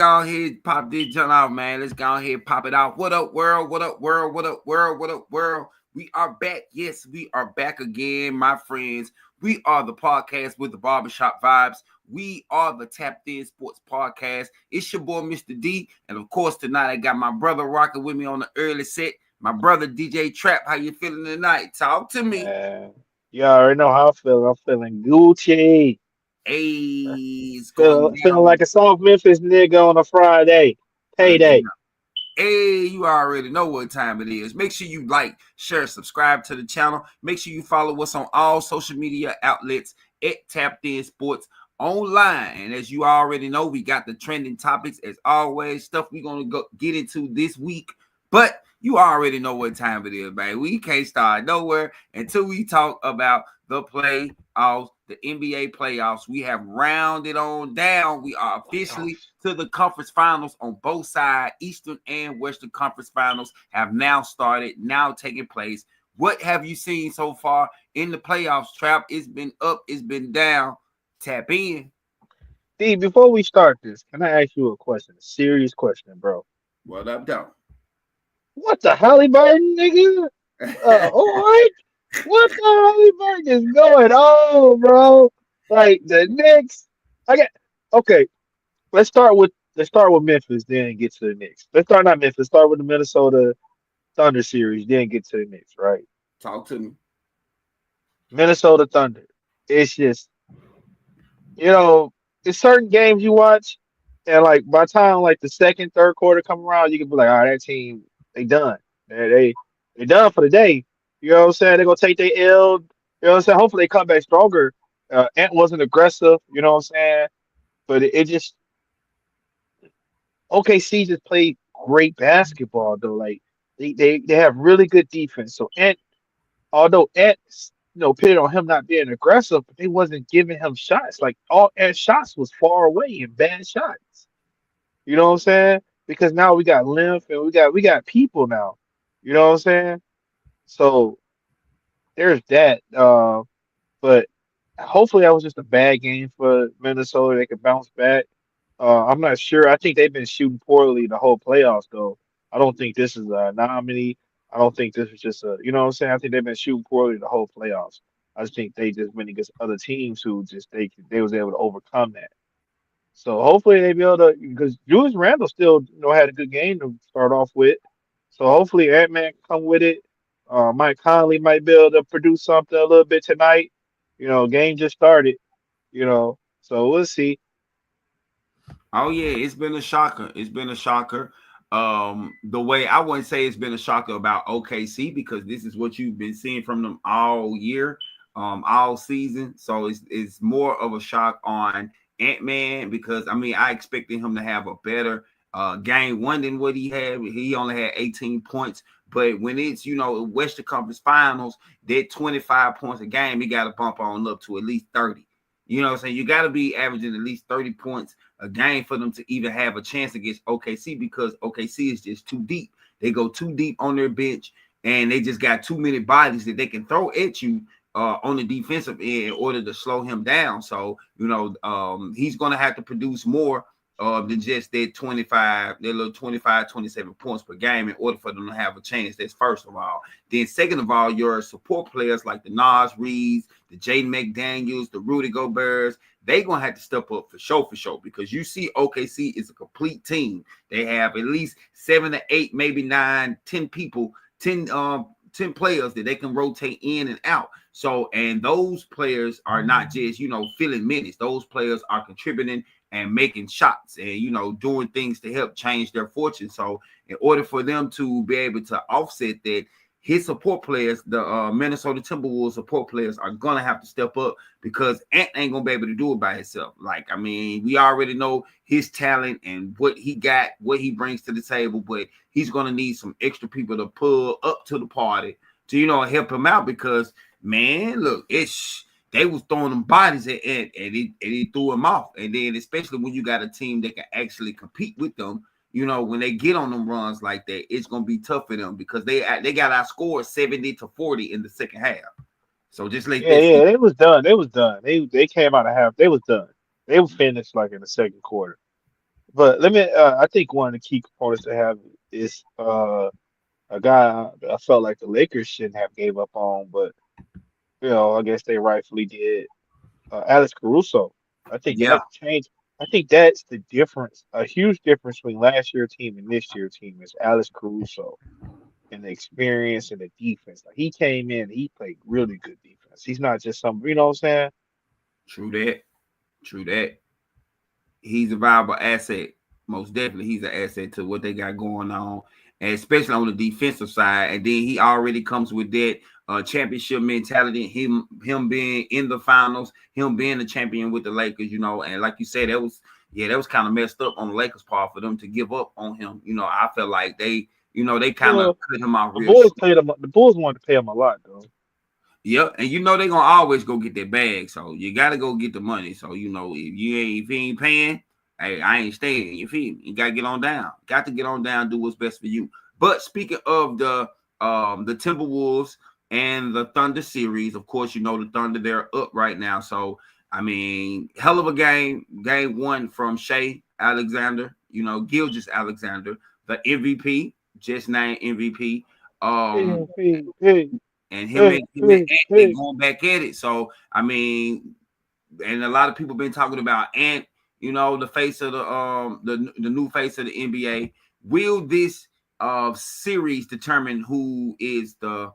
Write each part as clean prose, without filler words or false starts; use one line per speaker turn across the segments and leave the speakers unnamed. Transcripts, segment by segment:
Go ahead, pop this junk out, man. Let's go ahead, pop it out. What up, world? What up, world? What up, world? What up, world? We are back. Yes, we are back again, my friends. We are the podcast with the barbershop vibes. We are the Tapped In Sports Podcast. It's your boy, Mr. D. And of course, tonight I got my brother rocking with me on the early set. My brother, DJ Trap. How you feeling tonight? Talk to me.
Man, you already know how I feel. I'm feeling Gucci.
Hey, it's going
Feeling
down.
like a South Memphis nigga on a Friday. Payday.
Hey, you already know what time it is. Make sure you like, share, subscribe to the channel. Make sure you follow us on all social media outlets at Tapped In Sports Online. And as you already know, we got the trending topics as always. Stuff we're gonna go get into this week. But you already know what time it is, man. We can't start nowhere until we talk about the playoffs, the NBA playoffs. We have rounded on down. We are officially
Playoffs.
to the conference finals on both sides. Eastern and Western Conference finals have now started, now taking place. What have you seen so far in the playoffs, Trap? It's been up, it's been down. Tap in.
D, before we start this, can I ask you a question? A serious question, bro.
What up, though?
What the Halliburton, nigga? What? What the Halliburton is going on, bro? Like the Knicks. I get okay. Let's start with Memphis, then get to the Knicks. Let's start not Memphis. Start with the Minnesota Thunder series, then get to the Knicks, right?
Talk to me.
Minnesota Thunder. It's just, you know, it's certain games you watch, and like by the time like the second, third quarter come around, you can be like, all right, that team, they done. They done for the day. You know what I'm saying? They're gonna take their L. You know what I'm saying? Hopefully they come back stronger. Ant wasn't aggressive, you know what I'm saying? But it just OKC just played great basketball though. Like they have really good defense. So Ant, although Ant, pitted on him not being aggressive, but they wasn't giving him shots. Like all Ant's shots was far away and bad shots. You know what I'm saying? Because now we got length and we got people now. You know what I'm saying? So there's that. But hopefully that was just a bad game for Minnesota. They could bounce back. I'm not sure. I think they've been shooting poorly the whole playoffs, though. I don't think this is a anomaly. I don't think this is just a, you know what I'm saying? I think they've been shooting poorly the whole playoffs. I just think they just went against other teams who just they was able to overcome that. So hopefully they be able to because Julius Randle still had a good game to start off with. So hopefully Ant Man can come with it. Mike Conley might be able to produce something a little bit tonight. Game just started. So we'll see.
Oh yeah, it's been a shocker. It's been a shocker. The way I wouldn't say it's been a shocker about OKC because this is what you've been seeing from them all year, all season. So it's more of a shock on Ant-Man because I mean I expected him to have a better game one than what he had. He only had 18 points. But when it's Western Conference Finals, that 25 points a game, he got to bump on up to at least 30. You know what I'm saying? You got to be averaging at least 30 points a game for them to even have a chance against OKC because OKC is just too deep. They go too deep on their bench and they just got too many bodies that they can throw at you on the defensive end in order to slow him down. So, he's going to have to produce more than just their little 25, 27 points per game in order for them to have a chance. That's first of all. Then second of all, your support players like the Nas Reeds, the Jaden McDaniels, the Rudy Goberts, they're going to have to step up for sure, because you see OKC is a complete team. They have at least 7 to 8, maybe 9, 10 people, 10 players that they can rotate in and out. So, and those players are not just, filling minutes. Those players are contributing and making shots and, doing things to help change their fortune. So, in order for them to be able to offset that, his support players, the Minnesota Timberwolves support players, are gonna have to step up because Ant ain't gonna be able to do it by himself. Like, I mean, we already know his talent and what he got, what he brings to the table, but he's gonna need some extra people to pull up to the party to help him out because man, look, they was throwing them bodies at Ant and he threw him off. And then especially when you got a team that can actually compete with them when they get on them runs like that, it's gonna be tough for them because they got outscored 70-40 in the second half. So just like
Yeah,
this,
yeah, they was done. They was done. They came out of half. They was done. They were finished like in the second quarter. But let me. I think one of the key components to have is a guy I felt like the Lakers shouldn't have gave up on, but I guess they rightfully did. Alex Caruso. I think
Yeah,
that changed. I think that's the difference. A huge difference between last year's team and this year's team is Alex Caruso and the experience and the defense. Like he came in, he played really good defense. He's not just some, you know what I'm saying?
true that. True that. He's a viable asset. Most definitely, he's an asset to what they got going on, and especially on the defensive side. And then he already comes with that championship mentality. Him being in the finals, him being the champion with the Lakers. And like you said, that was kind of messed up on the Lakers' part for them to give up on him. I felt like they kind of
Well,
cut him off
the
real
Bulls
short.
paid him. The Bulls wanted to pay him a lot though.
Yep, and they're gonna always go get their bag, so you gotta go get the money. So if he ain't paying, hey, I ain't staying. You feel me? You gotta get on down. Got to get on down, do what's best for you. But speaking of the Timberwolves and the Thunder series, of course, the Thunder, they're up right now. So I mean, hell of a game one from Shea Alexander, Gilgis Alexander, the MVP, just named MVP. Um,
Hey, hey, hey,
and
hey,
him and
hey,
Ant been
hey.
going back at it. So I mean, and a lot of people been talking about Ant, the face of the new face of the NBA. Will this series determine who is the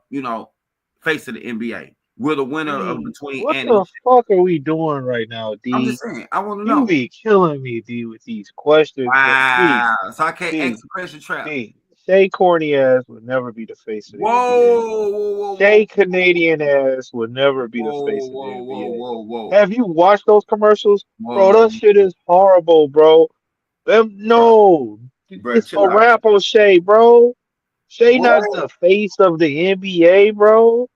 face of the NBA? Will the winner of
D,
between
what
Ant and
the fuck are we doing right now,
I'm just
D?
saying, I want to
You
know.
be killing me, D, with these questions, bro. D,
Wow. So I can't ask
D,
the question trap.
D. Shay corny ass would never be the face of the NBA.
Whoa, whoa, whoa,
Shay Canadian ass would never be the
whoa,
face of the
whoa, whoa,
NBA.
whoa, whoa,
Have you watched those commercials? Bro,
whoa,
that shit is horrible, bro.
bro,
No,
bro,
it's
chill
a
out.
wrap on Shay, bro. Shay not
What?
the face of the NBA, bro.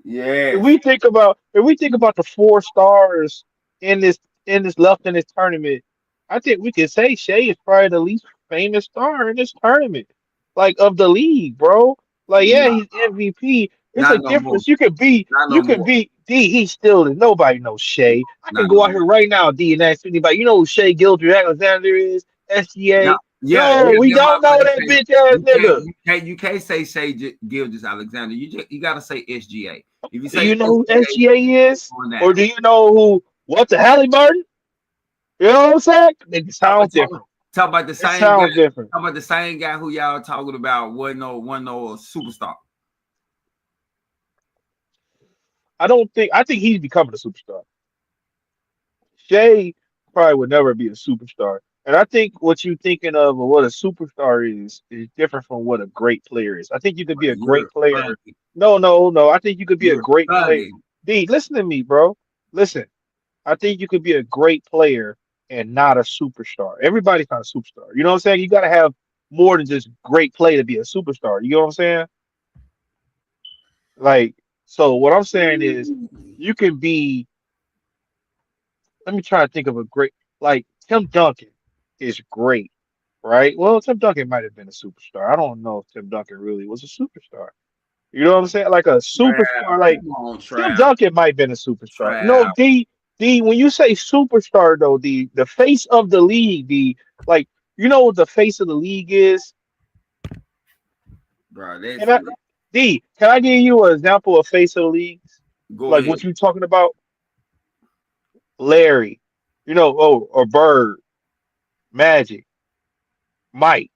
If
Yes.
we think about if we think about the four stars in this left in this tournament, I think we could say Shea is probably the least famous star in this tournament, like of the league, bro. Like, yeah,
Nah,
he's MVP. It's a
not no more.
difference. You could be
Not no
you could
more.
be D. He still is. Nobody knows Shea. I can
Not no
go out here
more.
right now, D, and ask anybody. You know who Shea Gilgeous Alexander is?
No,
SGA.
yeah,
No,
yeah,
we
that's what
don't
I'm
know
about to
that
say.
bitch ass nigga.
You can't say Gilgis Alexander. You got to say SGA. If you
Do
say
you know who
SGA,
SGA is?
going
Or
down.
do you know who what's a Halliburton? You know what I'm saying? It
Talk,
sounds
talk,
different.
talk about the
It
same guy.
sounds different.
Talk about the same guy who y'all talking about wasn't no superstar.
I think he's becoming a superstar. Shea probably would never be a superstar. And I think what you're thinking of or what a superstar is different from what a great player is. I think you could be
Bro,
a great
you're
player.
bugging.
No, no, no. I think you could be a
You're
great player.
bugging.
D, listen to me, bro. Listen. I think you could be a great player and not a superstar. Everybody's not a superstar. You know what I'm saying? You got to have more than just great play to be a superstar. You know what I'm saying? Like, so what I'm saying is you can be, let me try to think of a great, like Tim Duncan is great, right? Well, Tim Duncan might have been a superstar. I don't know if Tim Duncan really was a superstar. You know what I'm saying? Like a superstar,
Trap.
like
Come on,
Tim
Trap.
Duncan might have been a superstar. No,
Trap.
D, when you say superstar though, the face of the league, like you know what the face of the league is?
Bro,
Can I can I give you an example of face of the leagues?
go
Like
ahead.
what you talking about? Larry, or Bird, Magic, Mike,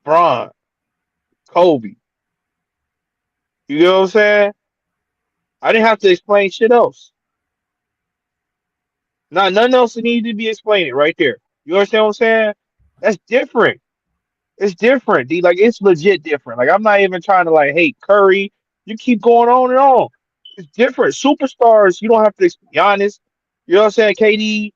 Bron, Kobe. You know what I'm saying? I didn't have to explain shit else. Not nothing else needed to be explained right there. You understand what I'm saying? That's different. It's different, D. Like it's legit different. Like I'm not even trying to like hate Curry. You keep going on and on. It's different. Superstars, you don't have to be honest. You know what I'm saying? KD,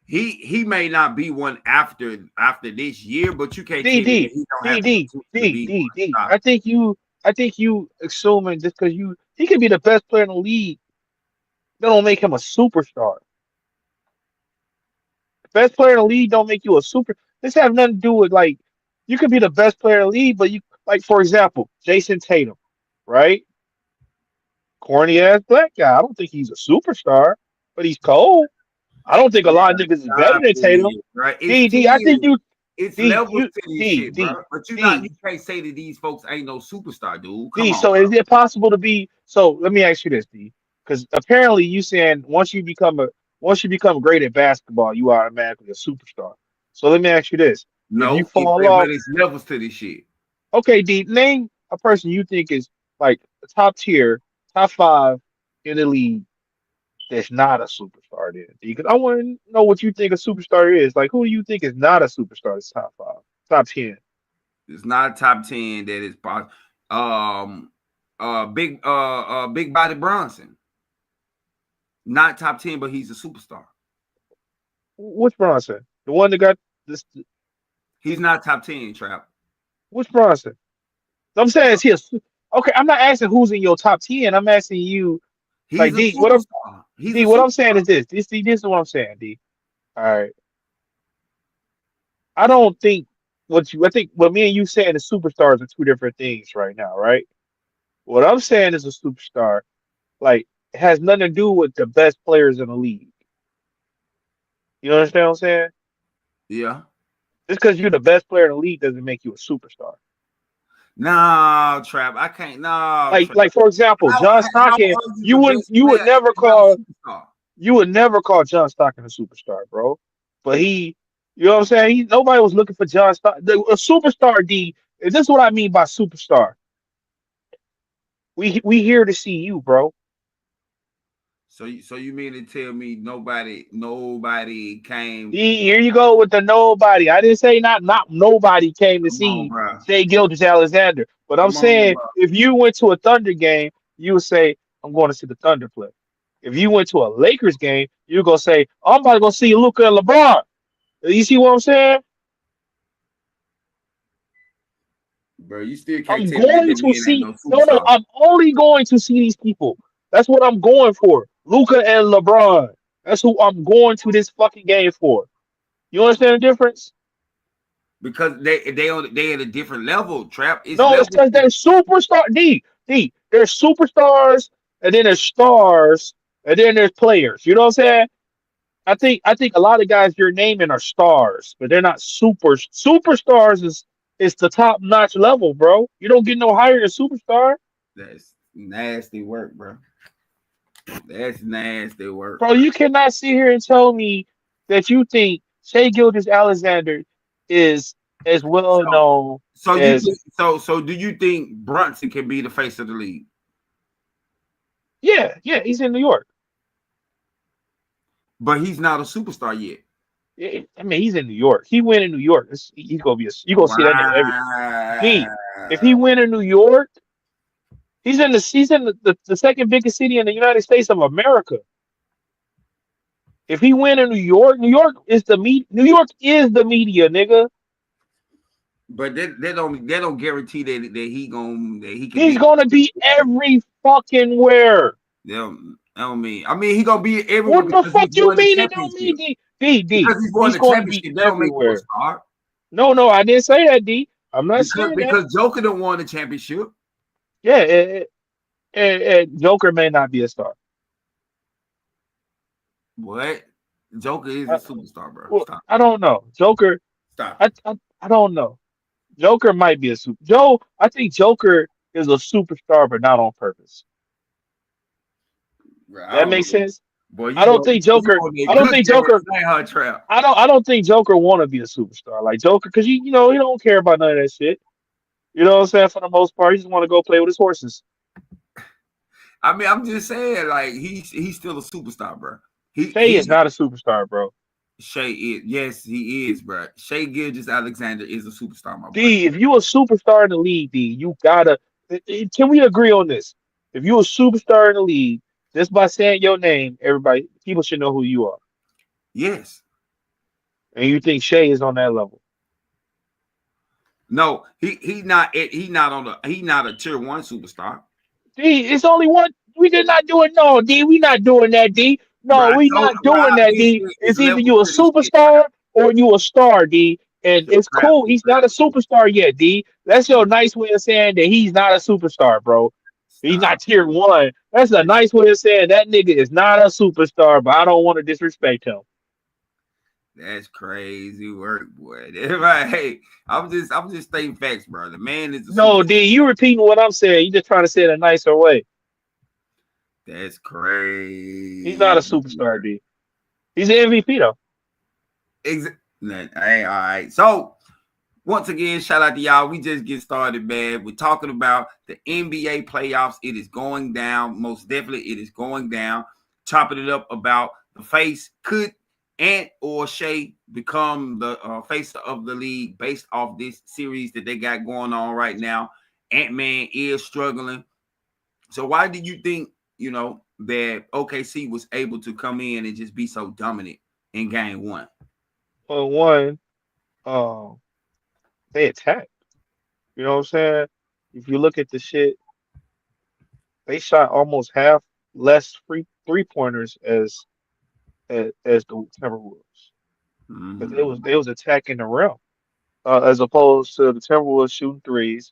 He may not be one after this year, but you can't
D,
tell me that
D,
he don't
D,
have the
D,
potential to
D,
be
D,
one.
D.
Stop.
I think you assuming just because he could be the best player in the league, that don't make him a superstar. Best player in the league don't make you a super. This have nothing to do with like you could be the best player in the league, but you like for example, Jason Tatum, right? Corny ass black guy. I don't think he's a superstar, but he's cold. I don't think a lot of
Bruh,
niggas is better
stop
than Tatum.
it, bro. It's
D, I think
tears.
you
It's
D
levels
you
to this
D
shit,
D
bro. But you
D
can't say that these folks ain't no superstar, dude. Come
D.
on,
So is it possible to be? So let me ask you this, D, because apparently you saying once you become great at basketball, you automatically a superstar. So let me ask you this: if you
no,
fall
but
off,
it's levels to this shit.
okay, D, name a person you think is like top tier, top five in the league that's not a superstar then. Because I want to know what you think a superstar is. Like, who do you think is not a superstar? That's top five, top 10.
It's not a top 10 that is possible. Big body Bronson. Not top 10, but he's a superstar.
Which Bronson? The one that got this?
He's not top 10, Trap.
Which Bronson? I'm saying is he a, okay. I'm not asking who's in your top 10. I'm asking you, like
He's a
D. What I'm
superstar. He's a
D. What I'm saying
superstar.
is this. This is what I'm saying, D. All right. I don't think what you. I think what me and you saying is superstars are two different things right now, right? What I'm saying is a superstar. Like it has nothing to do with the best players in the league. You understand what I'm saying?
Yeah.
Just because you're the best player in the league doesn't make you a superstar.
No, Trap. I can't. No, Trap.
Like for example, John
How
Stockton,
are you the best
you would
player and
never
you're not
call
a superstar?
John Stockton a superstar, bro. But you know what I'm saying? Nobody was looking for John Stockton. A superstar, D. And this is what I mean by superstar. We here to see you, bro.
So you mean to tell me nobody came?
Here you go with the nobody. I didn't say not nobody came to
Come on,
see
bro.
Shea Gilgeous-Alexander. But I'm
Come on,
saying
bro.
if you went to a Thunder game, you would say, I'm going to see the Thunder play. If you went to a Lakers game, you're gonna say, I'm about to go see Luka and LeBron. You see what I'm saying?
Bro, you still can't
I'm
tell me that
going
the
to
man ain't
see
no
no,
superstar.
I'm only going to see these people. That's what I'm going for. Luka and LeBron. That's who I'm going to this fucking game for. You understand the difference?
Because they at a different level, Trap. It's
No, it's
levels
because
to
they're superstar. D. There's superstars, and then there's stars, and then there's players. You know what I'm saying? I think a lot of guys you're naming are stars, but they're not superstars is the top notch level, bro. You don't get no higher than superstar,
that's nasty work, bro. That's nasty work,
bro.
bro.
You cannot sit here and tell me that you think Shea Gilgeous-Alexander is as well
So
known
so you
as
think so do you think Brunson can be the face of the league?
yeah, he's in New York.
But he's not a superstar yet.
I mean, he's in New York. He win in New York. He's gonna be you gonna see that nigga every D. If he
Wow.
win in New York, he's in the second biggest city in the United States of America. If he win in New York, New York is the media, nigga.
But they don't guarantee that he can
He's
be.
gonna be every fucking where.
They don't mean. I mean, he gonna be everywhere
What the
because
fuck
he's
you
won the
mean it don't mean
championship.
D?
Because he's won
He's
the
going to be
championship, that don't make you a
everywhere.
star.
No, I didn't say that, D. I'm not
Because
saying that.
because Joker don't won the championship.
Yeah, Joker may not be a star.
What? Joker is
I,
a superstar, bro.
well,
Stop.
I don't know. Joker,
Stop.
I don't know. Joker might be a super. I think Joker is a superstar, but not on purpose.
Bro, I
That
don't
makes
know.
sense.
Boy,
I
you
don't
go
think
you
Joker.
on that
I don't
good
think
gas,
Joker.
ain't her trap.
I don't think Joker want to be a superstar like Joker because he don't care about none of that shit. You know what I'm saying? For the most part, he just want to go play with his horses.
I mean, I'm just saying, like he's still a superstar, bro. He
Shay is
he
not a superstar, bro.
Shea is, yes, he is, bro. Shea Gilgeous-Alexander is a superstar, my boy.
D, if you a superstar in the league, D, you gotta. Can we agree on this? If you a superstar in the league, just by saying your name, people should know who you are.
Yes.
And you think Shay is on that level?
No, he not a tier one superstar.
D, it's only one. We did not do it. No, D, we not doing that, D.
Bro,
No,
I
we
told
not
you, bro,
doing
I've
that,
been
D.
saying it's
It's either
levels
you a
to this shit.
superstar or you a star, D. And
It's
it's
crap.
cool. He's not a superstar yet, D. That's your nice way of saying that he's not a superstar, bro. He's not
Stop.
tier one. That's a nice way of saying that nigga is not a superstar, but I don't want to disrespect him.
That's crazy work, boy. Right. Hey, I'm just stating facts, bro. The man is a
No,
super.
D, you repeating what I'm saying. You just trying to say it a nicer way.
That's
He's not a
crazy
superstar,
work.
D. He's an MVP though.
Hey, all right. So once again, shout out to y'all. We just get started, man. We're talking about the NBA playoffs. It is going down. Most definitely, it is going down. Chopping it up about the face. Could Ant or Shea become the face of the league based off this series that they got going on right now? Ant-Man is struggling. So why do you think, that OKC was able to come in and just be so dominant in game one?
Well, one, um, they attacked. You know what I'm saying? If you look at the shit, they shot almost half less free three pointers as the Timberwolves because
Mm-hmm.
they was attacking the rim as opposed to the Timberwolves shooting threes.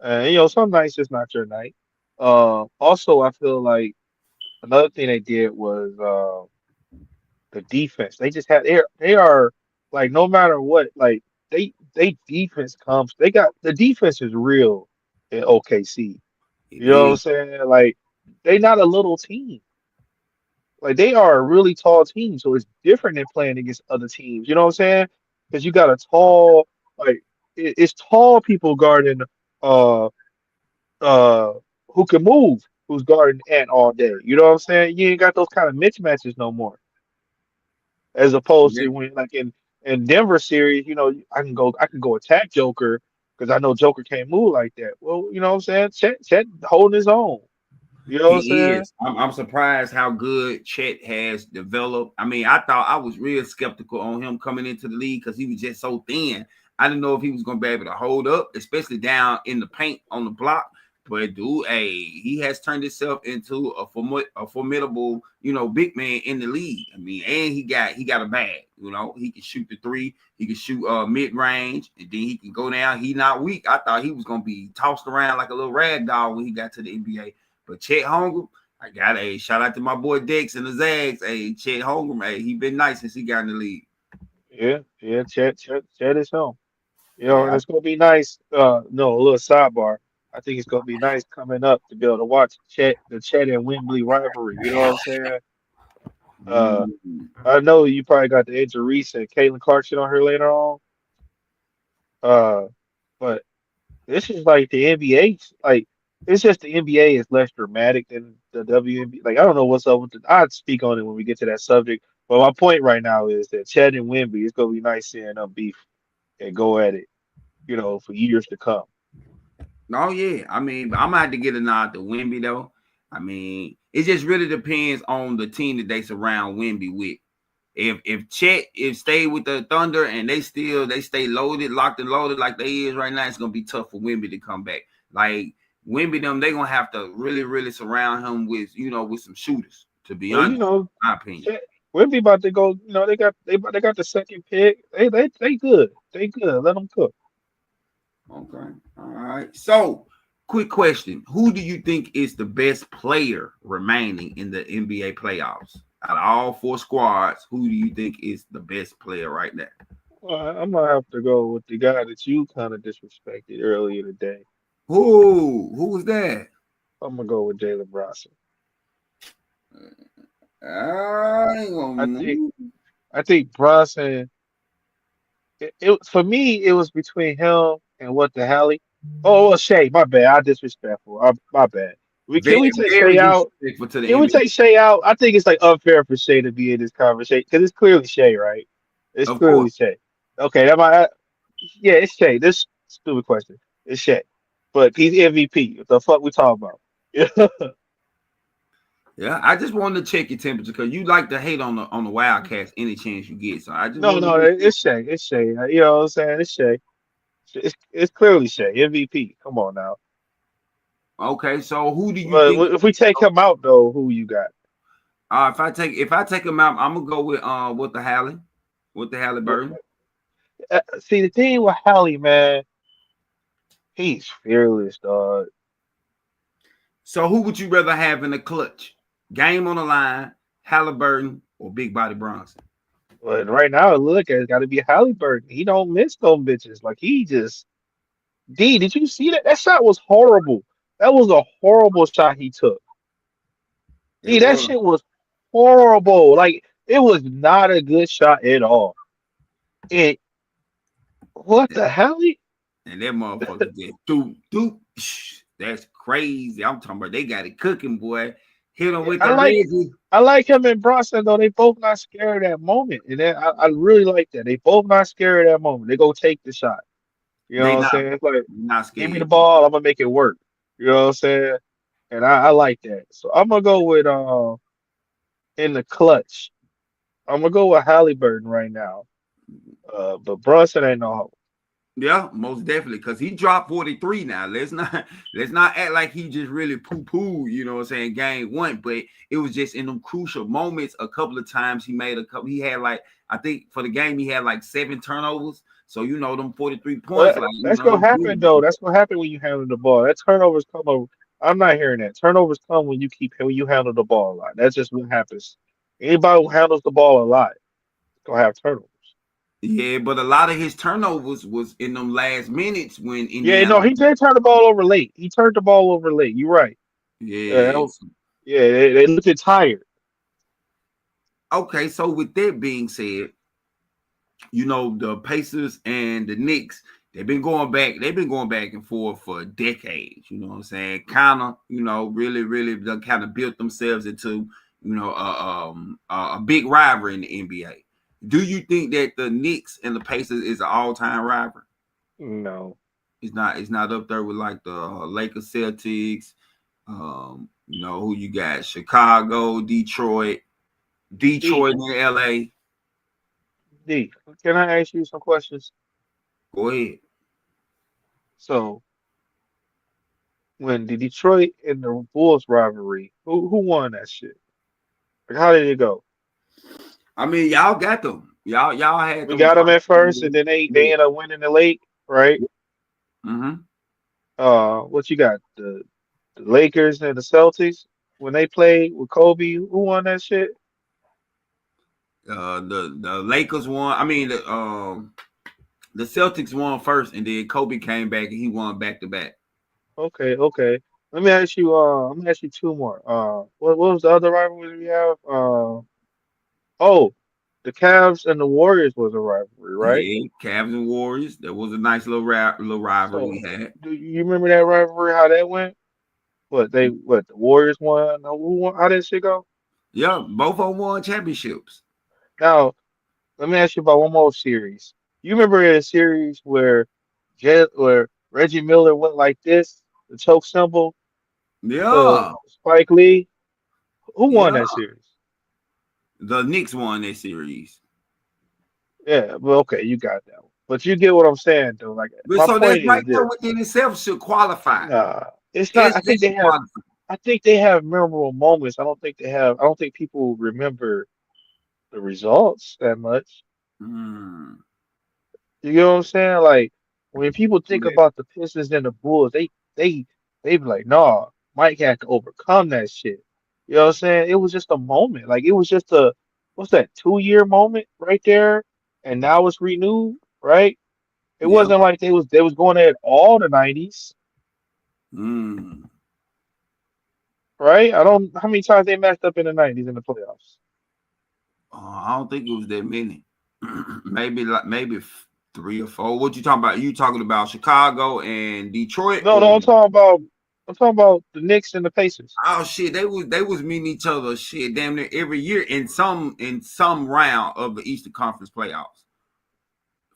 And some nights it's not your night. Also, I feel like another thing they did was the defense. They just had they are like no matter what, like they defense comes. They got the defense is real in OKC.
It
You know what I'm
is.
saying? Like they not a little team. Like they are a really tall team, so it's different than playing against other teams. You know what I'm saying? Because you got a tall, like it's tall people guarding uh uh who can move, who's guarding Ant all day. You know what I'm saying? You ain't got those kind of mismatches no more. As opposed to when like in Denver series, I can go attack Joker because I know Joker can't move like that. Well, you know what I'm saying? Chet holding his own. You know what I'm
He
saying?
is. I'm surprised how good Chet has developed. I mean, I thought I was real skeptical on him coming into the league because he was just so thin. I didn't know if he was going to be able to hold up, especially down in the paint on the block. But dude, hey, he has turned himself into a formidable, big man in the league. I mean, and he got a bag. He can shoot the three, he can shoot mid range, and then he can go down. He not weak. I thought he was gonna be tossed around like a little rag doll when he got to the NBA. But Chet Holmgren, I got a shout out to my boy Dex and the Zags. Hey, Chet Holmgren, hey, he been nice since he got in the league.
Yeah. Chet is home. And
Yeah.
it's gonna be nice. No, a little sidebar. I think it's gonna be nice coming up to be able to watch the Chet and Wembley rivalry. You know what I'm saying? Uh,
Mm.
I know you probably got the Idris and Caitlin Clarkson on here later on. Uh, but this is like the NBA. Like it's just the NBA is less dramatic than the WNBA. Like I don't know what's up with the. I'd speak on it when we get to that subject. But my point right now is that Chet and Wemby, it's gonna be nice seeing them beef and go at it. For years to come.
Oh yeah. I mean, I'm gonna have to get a nod to Wimby though. I mean, it just really depends on the team that they surround Wimby with. If Chet if stay with the Thunder and they stay loaded, locked and loaded like they is right now, it's gonna be tough for Wimby to come back. Like Wimby them, they gonna have to really, really surround him with some shooters, to be
Well,
honest, in my opinion.
Chet, Wemby about to go. They got the second pick. They good. They good. Let them cook.
Okay. All right. So quick question. Who do you think is the best player remaining in the NBA playoffs? Out of all four squads, who do you think is the best player right now?
Well, I'm gonna have to go with the guy that you kind of disrespected earlier today.
Who was that?
I'm gonna go with Jalen Brunson.
I ain't
I
gonna
think I think Brunson. For me, it was between him and what the Hallie. Oh, well, Shay. My bad. I disrespectful. My bad. Can
very,
we take
very
Shay out?
disrespectful to the
Can we
NBA.
take Shay out? I think it's like unfair for Shay to be in this conversation because it's clearly Shay, right? It's
Of course.
clearly Shay. Okay, yeah, it's Shay. This stupid question. It's Shay, but he's MVP. What the fuck we talking about?
Yeah, I just wanted to check your temperature because you like to hate on the Wildcats any chance you get. So I just
No,
wanted to
no,
make sure.
it's Shay. It's Shay. You know what I'm saying? It's Shay. It's clearly Shay. MVP. Come on now.
Okay, so who do you think?
But if we take him out though, who you got?
If I take him out, I'm gonna go with the Halle, with the Halliburton.
See, the thing with Hallie, man, he's fearless, dog.
So who would you rather have in the clutch? Game on the line, Halliburton or Big Body Bronson?
But right now, look, it's got to be Halliburton. He don't miss them bitches. Like he just did you see that? That shot was horrible. That was a horrible shot he took.
It
D, that
was.
shit was horrible. Like it was not a good shot at all. It what the hell?
And that motherfucker just do. That's crazy. I'm talking about they got it cooking, boy. Hit him with
I
the
like
Reggie.
I like him and Bronson though. They both not scared of that moment, and I really like that. They both not scared of that moment. They go take the shot. You know
They
what I'm
not
saying? It's like
not
give me the
scared.
ball, I'm gonna make it work. You know what I'm saying? And I like that. So I'm gonna go with in the clutch. I'm gonna go with Halliburton right now. But Brunson ain't no hope.
Yeah, most definitely. Cause he dropped 43 now. Let's not act like he just really poo-poo, you know what I'm saying, game one. But it was just in them crucial moments. A couple of times he had like, I think for the game he had like 7 turnovers. So you know them 43 points,
But
like you
that's
know,
gonna
them
happen
good.
though. That's gonna happen when you handle the ball. That turnovers come over. I'm not hearing that. Turnovers come when you handle the ball a lot. That's just what happens. Anybody who handles the ball a lot is gonna have turnovers.
Yeah, but a lot of his turnovers was in them last minutes when
Yeah,
Indiana.
no, he did turn the ball over late. He turned the ball over late. You're right.
Yes.
Yeah, they looked tired.
Okay, so with that being said, you know, the Pacers and the Knicks, they've been going back and forth for decades, you know what I'm saying? Kind of, you know, really, really kind of built themselves into, you know, a big rivalry in the NBA. Do you think that the Knicks and the Pacers is an all-time rivalry?
No.
It's not up there with like the Lakers, Celtics, you know, who you got? Chicago,
D,
Detroit and LA.
D, can I ask you some questions?
Go ahead.
So, when the Detroit and the Bulls rivalry, who won that shit? Like, how did it go?
I mean, y'all got them. Y'all had
We
them
got them
first.
at first, and then they
Yeah.
end up winning the late, right?
Mm-hmm.
What you got? The Lakers and the Celtics when they played with Kobe. Who won that shit?
The Lakers won. I mean, the Celtics won first, and then Kobe came back and he won back to back.
Okay, okay. Let me ask you. Let me ask you two more. What was the other rivalry we have? Oh, the Cavs and the Warriors was a rivalry, right?
Yeah, Cavs and Warriors. That was a nice little rivalry we
So,
had.
do you remember that rivalry? How that went? What the Warriors won? Who won? How did shit go?
Yeah, both of them won championships.
Now, let me ask you about one more series. You remember a series where Reggie Miller went like this, the choke symbol to
Yeah,
Spike Lee? Who won
yeah.
that series?
The Knicks won that series.
Yeah, well, okay, you got that one. But you get what I'm saying, though. Like
But
my
so that's
point
right
is
there
this.
within itself should qualify.
Nah, it's not.
It's that should qualify.
I think they have memorable moments. I don't think they have. I don't think people remember the results that much.
Mm,
You know what I'm saying? Like when people think
yeah.
about the Pistons and the Bulls, they they be like, nah, Mike had to overcome that shit. You know what I'm saying? It was just a moment. Like it was just a what's that 2 year moment right there, and now it's renewed, right? It
Yeah.
wasn't like they was going at all the '90s,
Mm.
right? I don't how many times they matched up in the '90s in the playoffs.
I don't think it was that many. maybe 3 or 4. What you talking about? You talking about Chicago and Detroit,
No,
or
no, I'm talking about the Knicks and the Pacers.
oh shit, they was meeting each other shit damn near every year in some round of the Eastern Conference playoffs.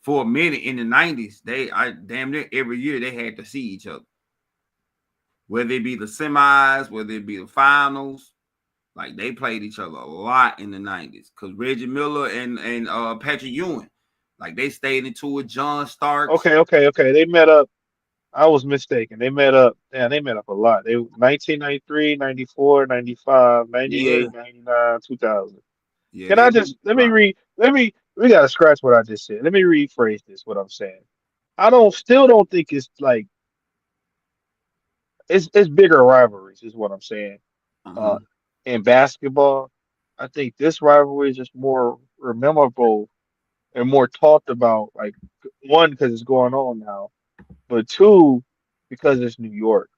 For a minute in the '90s, I damn near every year they had to see each other, whether it be the semis, whether it be the finals. Like they played each other a lot in the '90s because Reggie Miller and Patrick Ewing, like they stayed into it. John Starks,
Okay, okay, okay. They met up. I was mistaken. They met up. Yeah, they met up a lot. They 1993, 94, 95,
yeah,
98, 99, 2000.
yeah,
Can I
they beat
just let
a
me
lot.
read we gotta scratch what I just said. Let me rephrase this what I'm saying. I don't think it's like it's bigger rivalries is what I'm saying. Uh
Uh-huh.
in basketball, I think this rivalry is just more memorable and more talked about. Like one, because it's going on now, but two, because it's New York.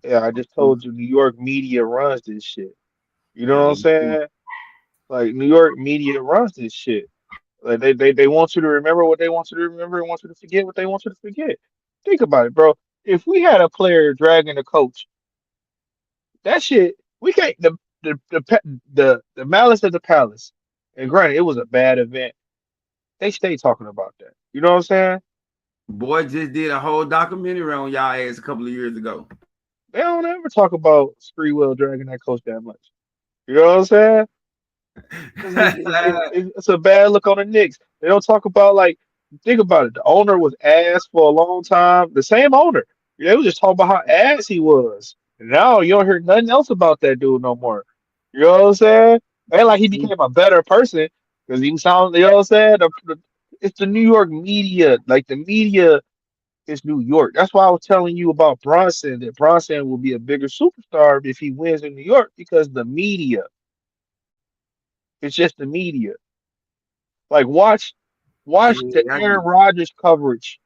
Yeah, I just told you, New York media runs this shit. You know what I'm saying? Like New York media runs this shit. Like they want you to remember what they want you to remember and want you to forget what they want you to forget. Think about it, bro. If we had a player dragging a coach, that shit we can't the malice at the palace. And granted, it was a bad event. They stay talking about that. You know what I'm saying?
Boy just did a whole documentary on y'all ass a couple of years ago.
They don't ever talk about Sprewell dragging that coach that much. You know what I'm saying? Because it's a bad look on the Knicks. They don't talk about like think about it. The owner was ass for a long time. The same owner. They was just talking about how ass he was. And now you don't hear nothing else about that dude no more. You know what I'm saying? Ain't like he became a better person because he was sound. You know what I'm saying? It's the New York media. Like the media is New York. That's why I was telling you about Bronson. That Bronson will be a bigger superstar if he wins in New York because the media. It's just the media. Like watch the
Yeah, I
Aaron
get.
Rodgers coverage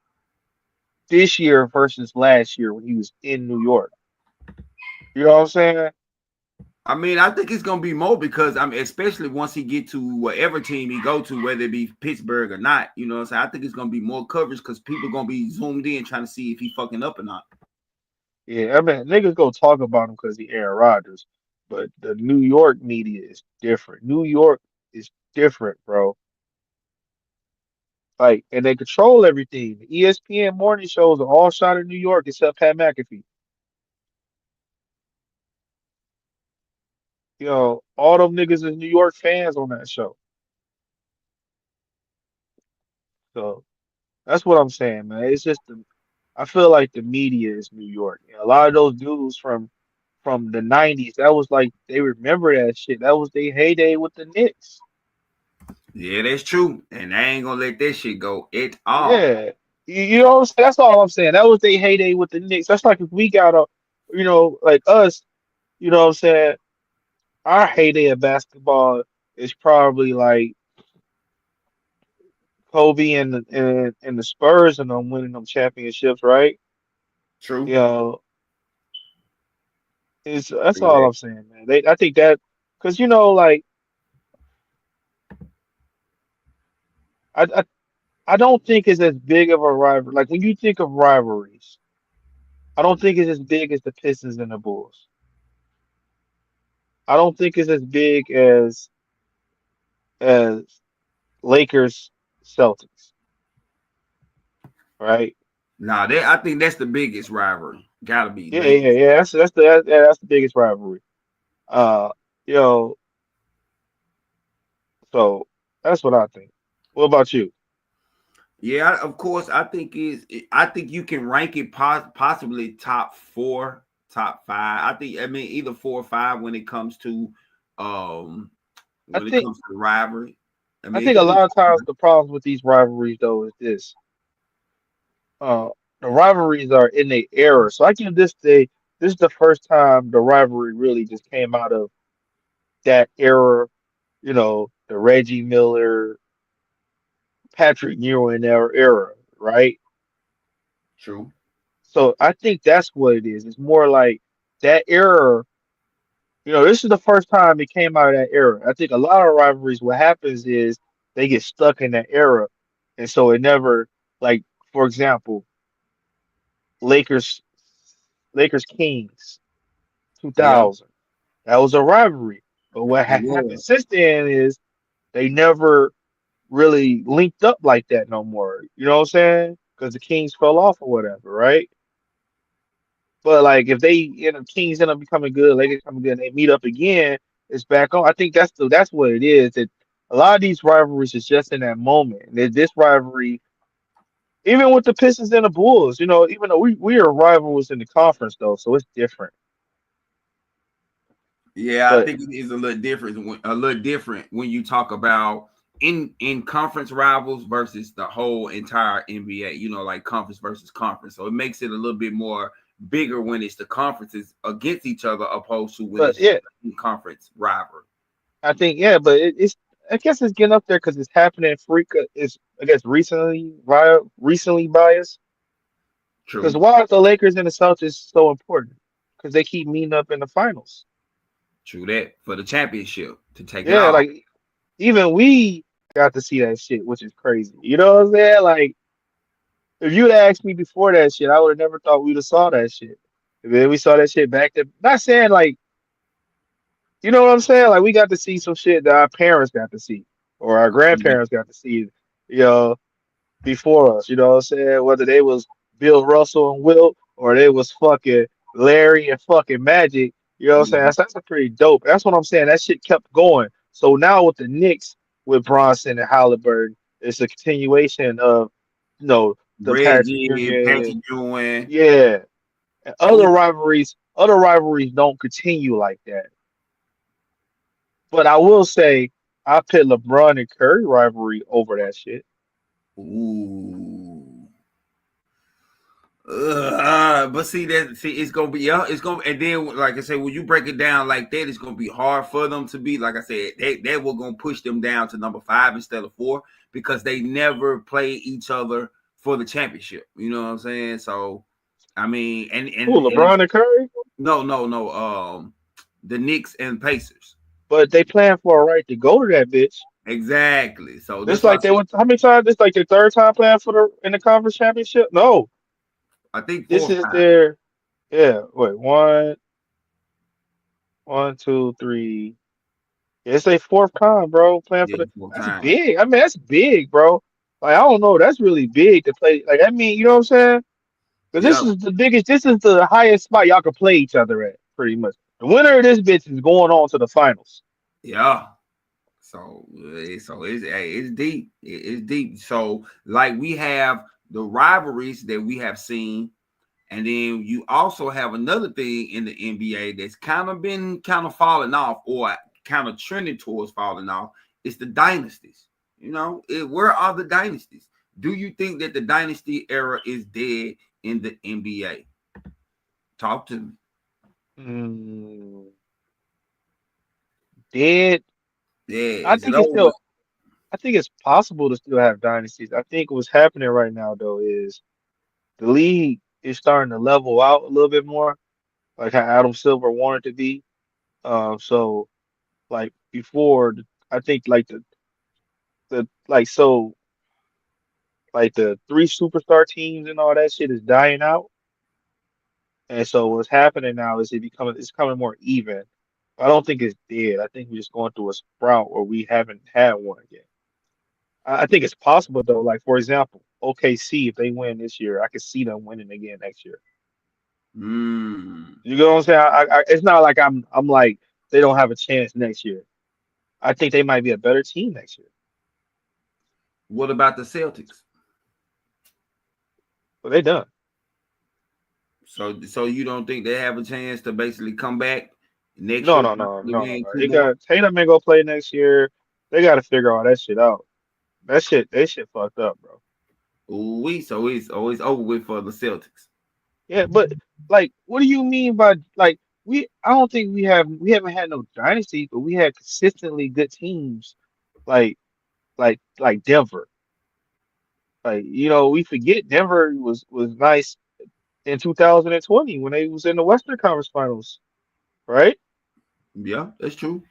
this year versus last year when he was in New York. You know what I'm saying?
I mean, I think it's gonna be more because I mean, especially once he get to whatever team he go to, whether it be Pittsburgh or not. You know what I'm saying? I think it's gonna be more coverage because people gonna be zoomed in trying to see if he fucking up or not.
Yeah, I mean niggas go talk about him because he Aaron Rodgers, but the New York media is different. New York is different, bro. Like, and they control everything. The ESPN morning shows are all shot in New York except Pat McAfee. You know, all them niggas is New York fans on that show. So that's what I'm saying, man. It's just I feel like the media is New York. A lot of those dudes from the '90s, that was like they remember that shit. That was their heyday with the Knicks.
Yeah, that's true, and I ain't gonna let that shit go at all.
Yeah, you know what I'm saying. That's all I'm saying. That was their heyday with the Knicks. That's like if we got a, like us. You know what I'm saying. Our heyday of basketball is probably like Kobe and the Spurs and them winning them championships, right? You
True.
know, it's that's all
Yeah.
I'm saying, man. I think that because like I, I I don't think it's as big of a rivalry. Like when you think of rivalries, I don't think it's as big as the Pistons and the Bulls. I don't think it's as big as Lakers Celtics, right?
Nah, that I think that's the biggest rivalry. Gotta be
Yeah, yeah,
Lakers.
yeah. That's the biggest rivalry. Uh, you know, so that's what I think. What about you?
Yeah, of course. I think is. I think you can rank it possibly top four, top five. I think. I mean, either 4 or 5
I
when it
think
comes to rivalry. I
I
mean, it
think a
could be.
lot of times the problems with these rivalries though is this. Uh, the rivalries are in the era. So I give this is the first time the rivalry really just came out of that era, the Reggie Miller, Patrick Ewing era, right?
True.
So I think that's what it is. It's more like that era, this is the first time it came out of that era. I think a lot of rivalries, what happens is they get stuck in that era. And so it never, like, for example, Lakers, Lakers Kings,
Yeah,
2000. That was a rivalry. But what
it
happened
was.
since then is they never really linked up like that no more. You know what I'm saying? Because the Kings fell off or whatever, right? But like if Kings end up becoming good, Lakers becoming good, and they meet up again, it's back on. I think that's what it is. That a lot of these rivalries is just in that moment. This rivalry, even with the Pistons and the Bulls, even though we are rivals in the conference though, so it's different.
Yeah, I
But
think it is a little different. A little different when you talk about in conference rivals versus the whole entire NBA. You know, like conference versus conference. So it makes it a little bit more bigger when it's the conferences against each other, opposed to when
but
it's just
yeah,
in conference rivalry.
I think yeah, but it's I guess it's getting up there because it's happening frequent. It's I guess recently biased. Because
True.
why are the Lakers and the Celtics so important? Because they keep meeting up in the finals.
True that for the championship to take it
Yeah,
off.
like even we got to see that shit, which is crazy. You know what I'm saying? Like if you'd asked me before that shit, I would have never thought we'd have saw that shit. And then we saw that shit back to not saying like you know what I'm saying? Like we got to see some shit that our parents got to see or our
Yeah.
grandparents got to see, you know, before us. You know what I'm saying? Whether they was Bill Russell and Wilt or they was fucking Larry and fucking Magic. You know what I'm saying?
Mhm.
That's a pretty dope. That's what I'm saying. That shit kept going. So now with the Knicks with Bronson and Halliburton, it's a continuation of the Patrick
Reggie,
Ewing.
Patrick Ewing.
Yeah. And
So
other rivalries don't continue like that. But I will say I put LeBron and Curry rivalry over that shit.
ooh. But see it's gonna be it's gonna and then like I said when you break it down like that it's gonna be hard for them to be like I said they were gonna push them down to number 5 instead of 4 because they never play each other for the championship. You know what I'm saying? So I mean
Who,
and
LeBron and Curry?
no the Knicks and Pacers
But they playing for a right to go to that bitch.
exactly. So
It's
that's why I
like they
said
went how many times? It's like their third time playing for the in the conference championship. No,
I think
this
fourth
is
time.
their yeah. Wait, one, two, three. Yeah, it's their fourth time, bro. Playing for
Yeah,
the.
fourth
That's
time.
big. I mean, that's big, bro. Like I don't know. That's really big to play. Like I mean, you know what I'm saying? Because this
Yeah,
is the biggest. This is the highest spot y'all can play each other at, pretty much. The winner of this bitch is going on to the finals.
yeah. So it's hey, it's deep. It's deep. So like we have the rivalries that we have seen, and then you also have another thing in the NBA that's kind of been kind of falling off or kind of trending towards falling off. It's the dynasties. Where are the dynasties? Do you think that the dynasty era is dead in the NBA? Talk to me.
Mm, dead.
Yeah,
I
is it
think it's
over?
still. I think it's possible to still have dynasties. I think what's happening right now though is the league is starting to level out a little bit more, like how Adam Silver wanted to be. So like before, I think like the like so like the three superstar teams and all that shit is dying out. And so what's happening now is it's coming more even. I don't think it's dead. I think we're just going through a sprout where we haven't had one yet. I think it's possible though. Like for example, OKC if they win this year, I could see them winning again next year.
Mm.
You know what I'm saying? It's not like I'm like they don't have a chance next year. I think they might be a better team next year.
What about the Celtics?
But they done.
So you don't think they have a chance to basically come back next
No,
year,
no, no,
possibly
no, no,
win
no.
two
They
more?
got Tatum ain't gonna play next year. They got to figure all that shit out. They shit fucked up, bro.
Ooh, so it's always over with for the Celtics.
Yeah, but like, what do you mean by like we? I don't think we haven't had no dynasty, but we had consistently good teams, like like Denver. Like we forget Denver was nice in 2020 when they was in the Western Conference Finals, right?
Yeah, that's true.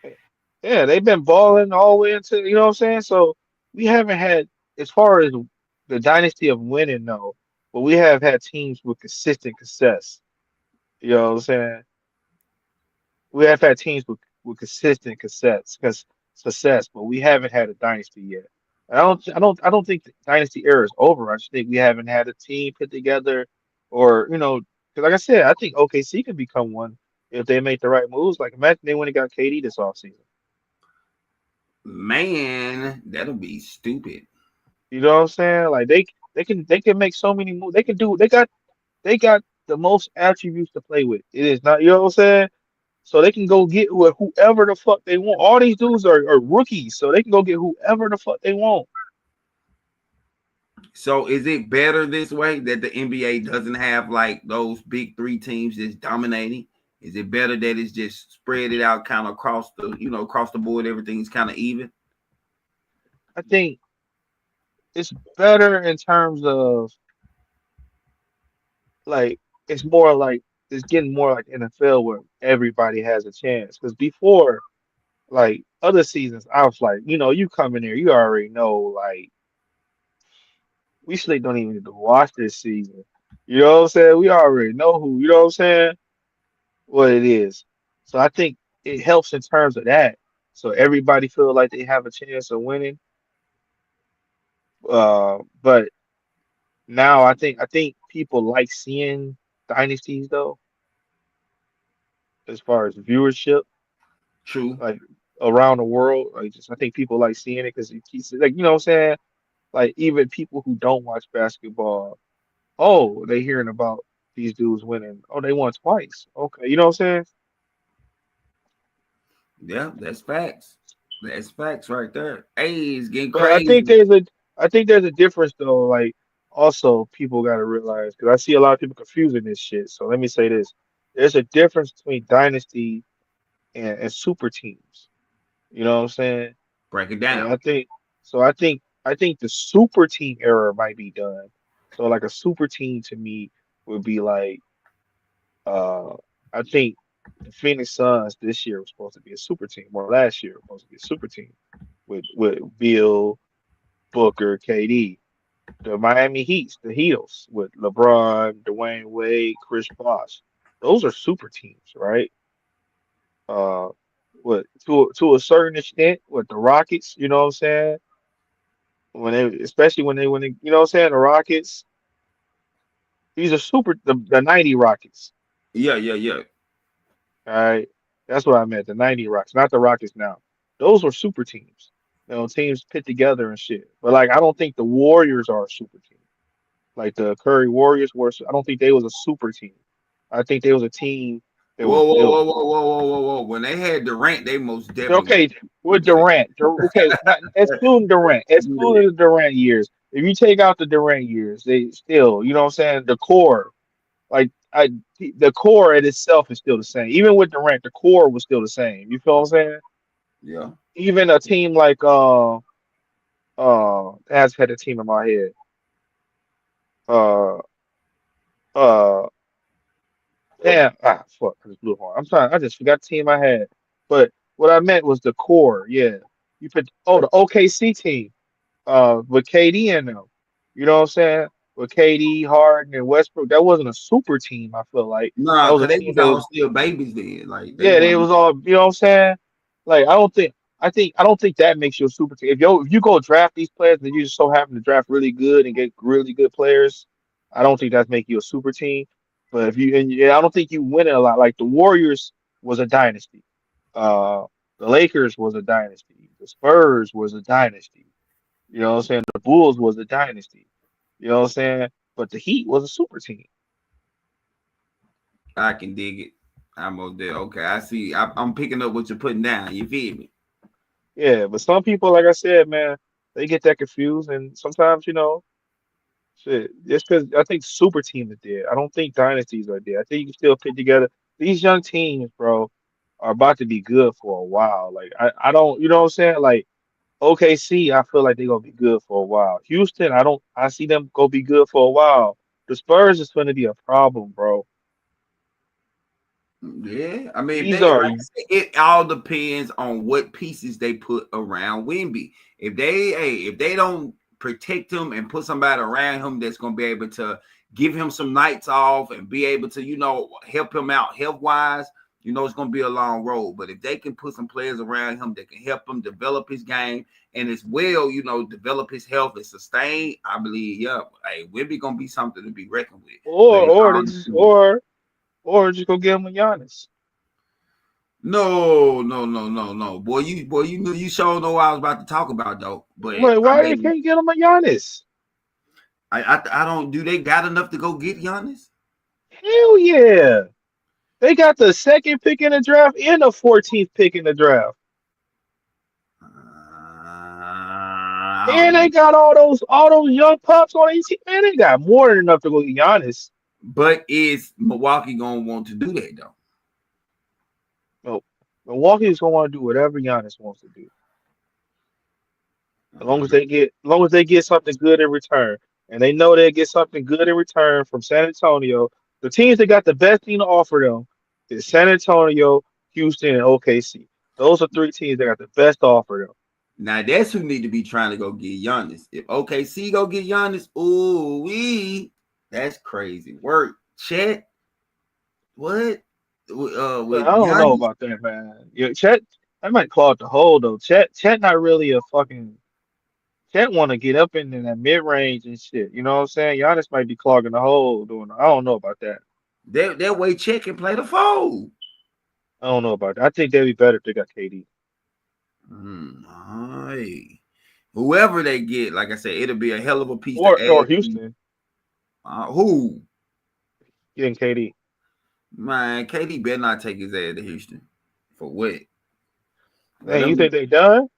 Yeah, they've been balling all the way into what I'm saying. So we haven't had as far as the dynasty of winning, no, but we have had teams with consistent success. You know what I'm saying? We have had teams with consistent success, but we haven't had a dynasty yet. I don't think the dynasty era is over. I just think we haven't had a team put together, or because like I said, I think OKC can become one if they make the right moves. Like imagine they went and got KD this offseason.
Man, that'll be stupid.
You know what I'm saying? Like they can make so many moves. They got the most attributes to play with. It is not, you know what I'm saying? So they can go get whoever the fuck they want. All these dudes are rookies, so they can go get whoever the fuck they want.
So is it better this way that the NBA doesn't have like those big three teams that's dominating? Is it better that it's just spread it out kind of across the board, everything's kind of even?
I think it's better in terms of like it's more like it's getting more like NFL where everybody has a chance. Because before, like other seasons, I was like, you come in there, you already know, like we sleep don't even need to watch this season. You know what I'm saying? We already know who. You know what I'm saying? What it is. So I think it helps in terms of that. So everybody feel like they have a chance of winning. But now I think people like seeing dynasties though, as far as viewership,
True.
like around the world. Like just I think people like seeing it because it keeps like what I'm saying. Like even people who don't watch basketball, oh, they hearing about these dudes winning. Oh, they won twice. Okay, you know what I'm saying?
Yeah, that's facts. That's facts right there. Hey, it's getting
But
crazy.
I think there's a difference though. Like also people got to realize because I see a lot of people confusing this shit. So let me say this: there's a difference between dynasty and super teams. You know what I'm saying?
Break it
And
down.
I think the super team era might be done. So like a super team to me would be like uh I think the Phoenix Suns this year was supposed to be a super team, or last year was supposed to be a super team with Bill, Booker, KD. The Miami Heats, the Heatles with LeBron, Dwayne Wade, Chris Bosh. Those are super teams, right? Uh, what to a certain extent with the Rockets, you know what I'm saying? When they, especially when they, you know what I'm saying, the Rockets, these are the 90 Rockets.
Yeah, yeah, yeah.
All right. That's what I meant, the 90 Rockets, not the Rockets now. Those were super teams. Teams put together and shit. But like I don't think the Warriors are a super team. Like the Curry Warriors were, I don't think they was a super team. I think they was a team that was
Whoa, whoa,
built.
whoa, whoa, whoa, whoa, whoa, whoa. When they had Durant, they most definitely was
Okay,
a
with
super team.
Durant. Okay, not excluding Durant, excluding the Durant years. If you take out the Durant years, they still, you know what I'm saying? The core, like the core in itself is still the same. Even with Durant, the core was still the same. You feel what I'm saying?
Yeah.
Even a team like has had a team in my head. Uh uh Damn, fuck, I just blew a horn. I'm sorry, I just forgot the team I had. But what I meant was the core. Yeah, you put the OKC team, with KD in them. You know what I'm saying? With KD, Harden, and Westbrook, that wasn't a super team. I feel like that
Nah,
was a
cause they
team
was
that
all
was,
still babies then. Like they
yeah, they
weren't.
was all, you know what I'm saying? Like I don't think that makes you a super team. If you go draft these players and you just so happen to draft really good and get really good players, I don't think that's make you a super team. But if you and yeah, I don't think you win it a lot. Like the Warriors was a dynasty. Uh, the Lakers was a dynasty. The Spurs was a dynasty. You know what I'm saying? The Bulls was a dynasty. You know what I'm saying? But the Heat was a super team.
I can dig it. I'm over there. Okay, I see. I'm picking up what you're putting down. You feel me?
Yeah, but some people, like I said, man, they get that confused, and sometimes, shit, just because I think super teams are dead. I don't think dynasties are dead. I think you can still put together these young teams, bro, are about to be good for a while. Like I don't, you know what I'm saying? Like OKC, I feel like they're gonna be good for a while. Houston, I see them go be good for a while. The Spurs is gonna be a problem, bro.
Yeah, I mean, if
These
they like
are
I said, it all depends on what pieces they put around Wimby. If they don't protect him and put somebody around him that's gonna be able to give him some nights off and be able to, help him out health wise, it's gonna be a long road. But if they can put some players around him that can help him develop his game and as well, develop his health and sustain, I believe, yeah, hey, Wimby gonna be something to be reckoned with. But it's
or they
all
just or just go get him a Giannis.
no, no, no, no, no. Boy, you knew you sure know what I was about to talk about though. But
Why they can't get him a Giannis?
I don't do they got enough to go get Giannis?
Hell yeah. They got the second pick in the draft and the 14th pick in the draft.
I
And
don't
they
know.
got all those young pups on each team. Man, they got more than enough to go get Giannis.
But is Milwaukee gonna want to do that though?
No, Milwaukee's gonna want to do whatever Giannis wants to do. As long as they get something good in return, and they know they get something good in return from San Antonio, the teams that got the best thing to offer them is San Antonio, Houston, and OKC. Those are three teams that got the best to offer them.
Now that's who need to be trying to go get Giannis. If OKC go get Giannis, that's crazy work. Chet, what?
But
With
I don't know
Giannis,
about that, man. Yeah, Chet, I might clog the hole though. Chet, not really a fucking. Chet want to get up in that mid range and shit. You know what I'm saying? Giannis might be clogging the hole doing. I don't know about that.
that way Chet can play the four.
I don't know about that. I think they'd be better if they got KD
Hey. Whoever they get, like I said, it'll be a hell of a piece to
or
add.
Houston
Who?
getting KD.
Man, KD better not take his ass to Houston. For what? Let
Man, you
him.
think they done?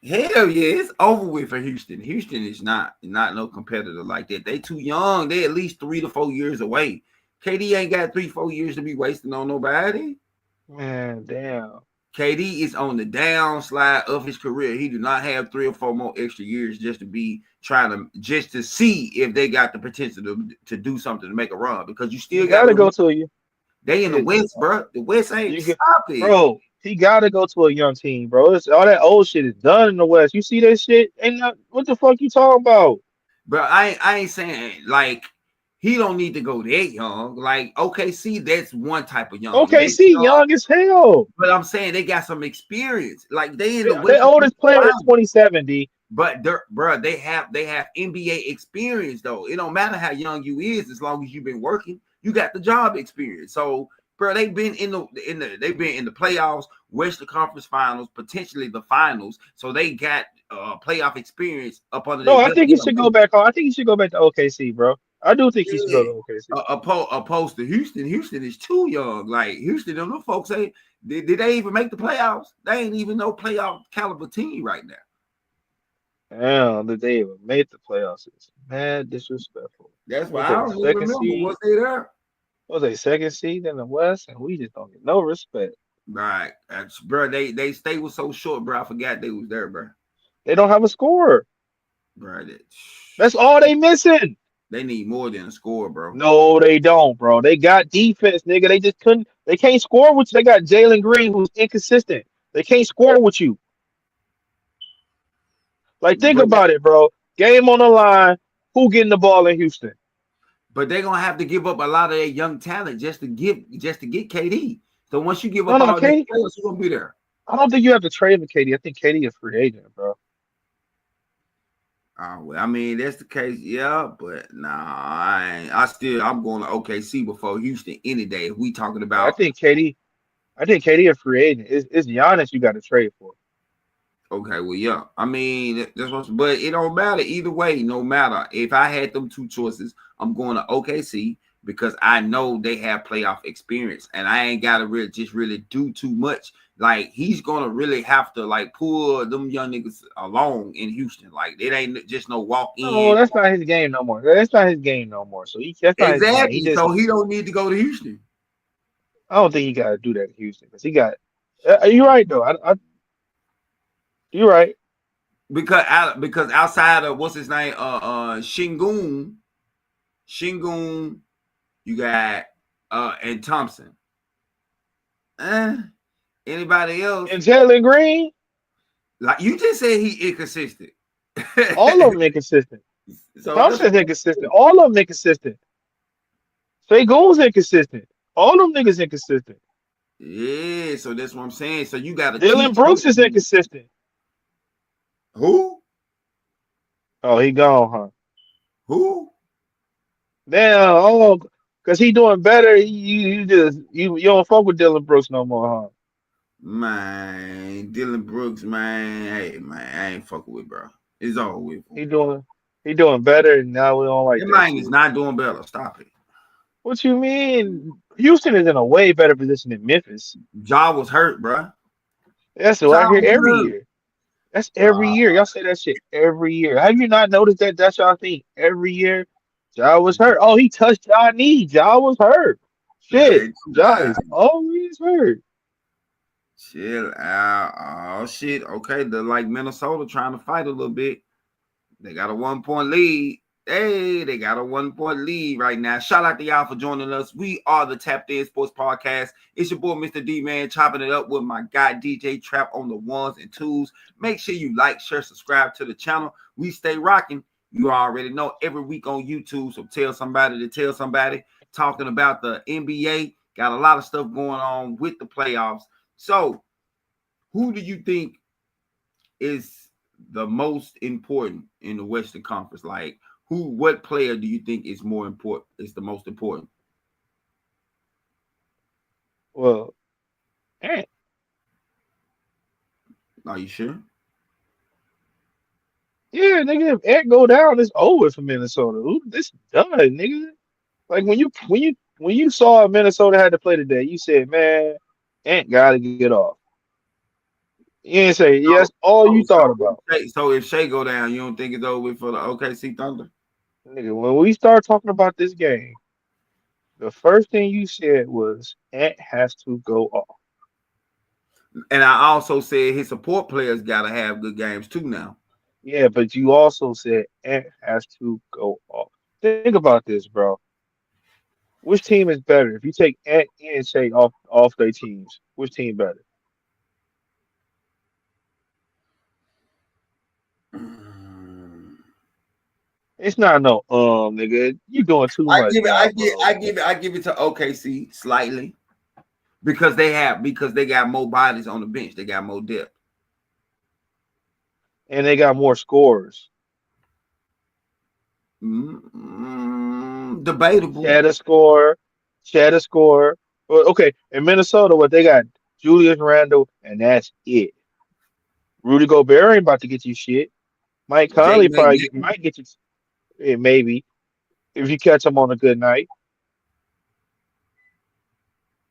Hell yeah, it's over with for Houston. Houston is not no competitor like that. They too young. They at least 3 to 4 years away. KD ain't got 3-4 years to be wasting on nobody.
Man, damn.
KD is on the downslide of his career. He do not have 3 or 4 more extra years just to be just to see if they got the potential to do something to make a run, because you still
You
got
gotta go to you.
they in the West, bro. The West ain't
You get,
stop it.
bro. He gotta go to a young team, bro. It's, all that old shit is done in the West. You see that shit? Ain't not, what the fuck you talking about?
But I ain't saying like he don't need to go that young. Like OKC, that's one type of young. They
OKC young as hell.
but I'm saying they got some experience. Like they in the
Their
Western
oldest player is 27, D.
but bro, they have NBA experience though. It don't matter how young you is, as long as you've been working, you got the job experience. So, bro, they've been they've been in the playoffs, Western Conference Finals, potentially the finals. So they got playoff experience up under
No,
their
I
belt.
think he should go back on. I think he should go back to OKC, bro. I do think he should
Yeah.
go to OKC.
Opposed to Houston. Houston is too young. Like Houston, them folks say, did they even make the playoffs? They ain't even no playoff caliber team right now.
Damn, that they even made the playoffs is mad disrespectful.
That's why
Was
I
they
don't even
second
remember.
seed?
Was they there?
Was they second seed in the West? And we just don't get no respect.
Right. Bro, they stay was so short, bro. I forgot they was there, bro.
They don't have a scorer.
Bro,
That's all they missing.
they need more than a score, bro.
No, they don't, bro. They got defense, nigga. They just couldn't. They can't score with you. They got Jalen Green, who's inconsistent. They can't score with you. Like, think
But
about it, bro. Game on the line. Who getting the ball in Houston?
they're gonna have to give up a lot of their young talent just to get KD. So once you give
No,
up
no,
all these
Katie.
players, who's gonna be there?
I don't think you have to trade for Katie. I think Katie is a free agent, bro.
Well, I mean, that's the case, yeah, but nah, I ain't. I'm going to OKC before Houston any day. If we talking
I
about
think Katie. I think Katie a free agent. It's Giannis you got to trade for.
okay, well, yeah, I mean that's what, but it don't matter either way. No matter if I had them two choices, I'm going to OKC because I know they have playoff experience, and I ain't got to really do too much. Like he's gonna really have to like pull them young niggas along in Houston. Like it ain't just no walk
No,
in.
that's not his game no more. That's not his game no more. So that's not his game. He
Exactly.
just.
So he don't need to go to Houston.
I don't think he got to do that in Houston because he got. You're right though. You're right.
Because outside of what's his name, Shingun, you got and Thompson. Anybody else?
And Jalen Green,
Like you just said, he inconsistent.
all of them inconsistent.
So
Thompson's inconsistent. All of them inconsistent. Goon's inconsistent. All them niggas inconsistent.
yeah, so that's what I'm saying. So you got to
Dylan
teach
Brooks is inconsistent.
who
Oh, he gone, huh?
who.
Damn, oh, cause he doing better. You don't fuck with Dylan Brooks no more, huh?
Man, Dylan Brooks, man. Hey, man, I ain't fucking with, bro. It's all with him.
He doing better, and now we don't like
That
that
man
shit.
is not doing better. Stop it.
What you mean? Houston is in a way better position than Memphis.
Ja was hurt, bro.
That's what
Ja
I hear
was
every
hurt.
year. That's every year. Y'all say that shit every year. Have you not noticed that? That's y'all thing every year. Ja was hurt. Oh, he touched Ja knee. Ja was hurt. Shit. Ja is always hurt.
Chill out. Oh shit. Okay, the like Minnesota trying to fight a little bit. They got a 1 point lead. Hey, they got a 1 point lead right now. Shout out to y'all for joining us. We are the Tapped In Sports Podcast. It's your boy, Mr. D Man, chopping it up with my guy, DJ Trap, on the ones and twos. Make sure you like, share, subscribe to the channel. We stay rocking. You already know every week on YouTube. So tell somebody to tell somebody. Talking about the NBA. Got a lot of stuff going on with the playoffs. So, who do you think is the most important in the Western Conference? Like, what player do you think is more important? Is the most important?
Well, eh,
Are you sure?
yeah, nigga, if Ant go down, it's over for Minnesota. This done, nigga. Like when you saw Minnesota had to play today, you said, man, Ant gotta get off. You didn't say yes,
So,
all you
so,
thought
so,
about.
if Shea go down, you don't think it's over for the OKC Thunder?
Nigga, when we start talking about this game, the first thing you said was Ant has to go off.
And I also said his support players got to have good games too now.
Yeah, but you also said Ant has to go off. Think about this, bro. Which team is better? If you take Ant and Shay off their teams, which team better? It's not no nigga. You doing too
I
much
give it,
now, bro.
I give it to OKC slightly because they got more bodies on the bench. They got more depth.
And they got more scores.
Debatable.
Cheddar score, Cheddar score. Well, okay, in Minnesota, what they got? Julius Randle, and that's it. Rudy Gobert ain't about to get you shit. Mike
Jay
Conley probably
McNeil.
might get you, maybe if you catch him on a good night.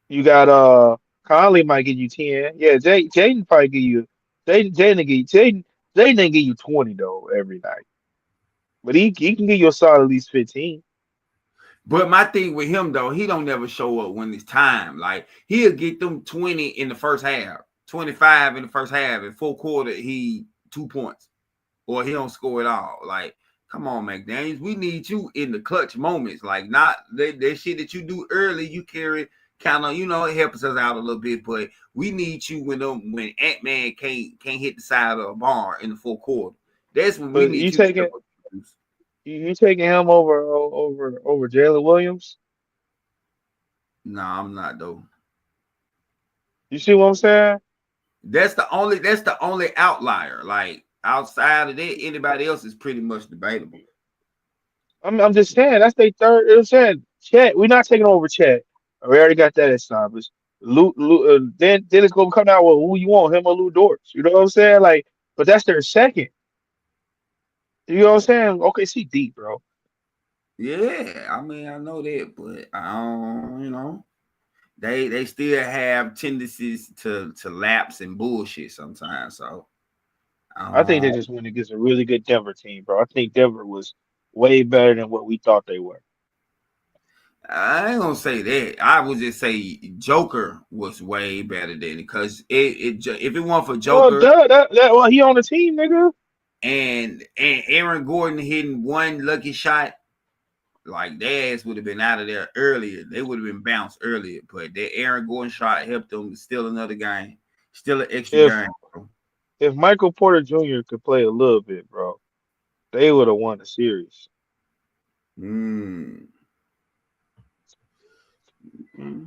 You got Conley might give you 10. Yeah, Jaden probably give you Jaden didn't give you 20 though every night. But he can give you a solid at least 15.
But my thing with him though, he don't never show up when it's time. Like he'll get them 20 in the first half, 25 in the first half, and full quarter he 2 points, or he don't score at all. Like, come on, McDaniels, we need you in the clutch moments. Like, not that shit that you do early. You carry kind of, it helps us out a little bit, but we need you when Ant Man can't hit the side of a bar in the full quarter. That's when we
But
need you to step up.
you taking him over Jalen Williams?
No, I'm not though.
You see what I'm saying?
That's the only outlier. Like outside of that, anybody else is pretty much debatable.
I'm just saying that's their third. I'm saying Chet. We're not taking over Chet. We already got that established. Then it's gonna come out with who you want, him or Lou Dortz. You know what I'm saying? Like, but that's their second. You know what I'm saying? Okay, see deep, bro.
Yeah, I mean I know that, but I don't, they still have tendencies to lapse and bullshit sometimes. So
I think they
um,
just went against a really good Denver team, bro. I think Denver was way better than what we thought they were.
I ain't gonna say that. I would just say Joker was way better than it because if it weren't for
Well,
Joker
duh, well, he on the team, nigga.
and Aaron Gordon hitting one lucky shot, like their ass would have been out of there earlier. They would have been bounced earlier. But that Aaron Gordon shot helped them steal another game, still an extra
If
game. Bro.
if Michael Porter Jr. could play a little bit, bro, they would have won the series.
Mm. Mm.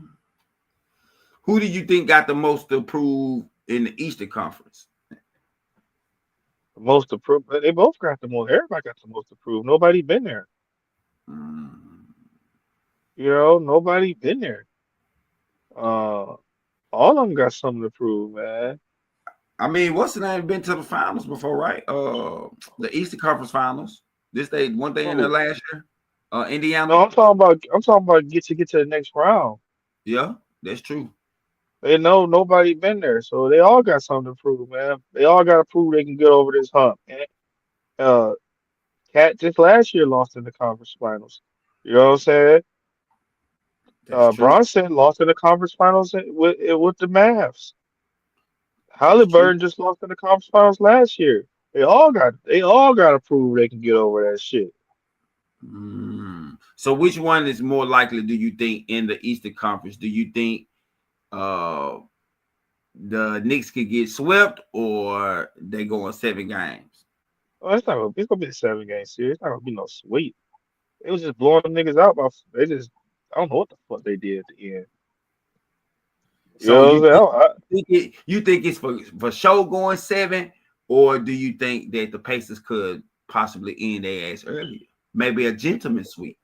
Who do you think got the most to prove in the Eastern Conference?
The most approved, they both got the most. Everybody got the most approved. Nobody been there.
Mm.
Nobody been there. Uh, all of them got something to prove, man.
I mean, what's the name? Been to the finals before, right? The Eastern Conference Finals. This day, one day in there
Who?
last year. Indiana.
No, I'm talking about get to the next round.
Yeah, that's true.
They know nobody been there, so they all got something to prove, man. They all got to prove they can get over this hump. And, uh, Cat just last year lost in the conference finals. You know what I'm saying?
That's true.
Bronson lost in the conference finals with the Mavs.
That's true.
Halliburton just lost in the conference finals last year. They all got to prove they can get over that shit.
So which one is more likely, do you think, in the Eastern Conference? Do you think uh the Knicks could get swept or they go on 7 games?
Oh, it's gonna be a 7 game series. It's not gonna be no sweep. It was just blowing them niggas out. They just I don't know what the fuck they did at the end. You
So
know what I'm saying?
you think it's for sure going 7, or do you think that the Pacers could possibly end their ass earlier? Maybe a gentleman's sweep.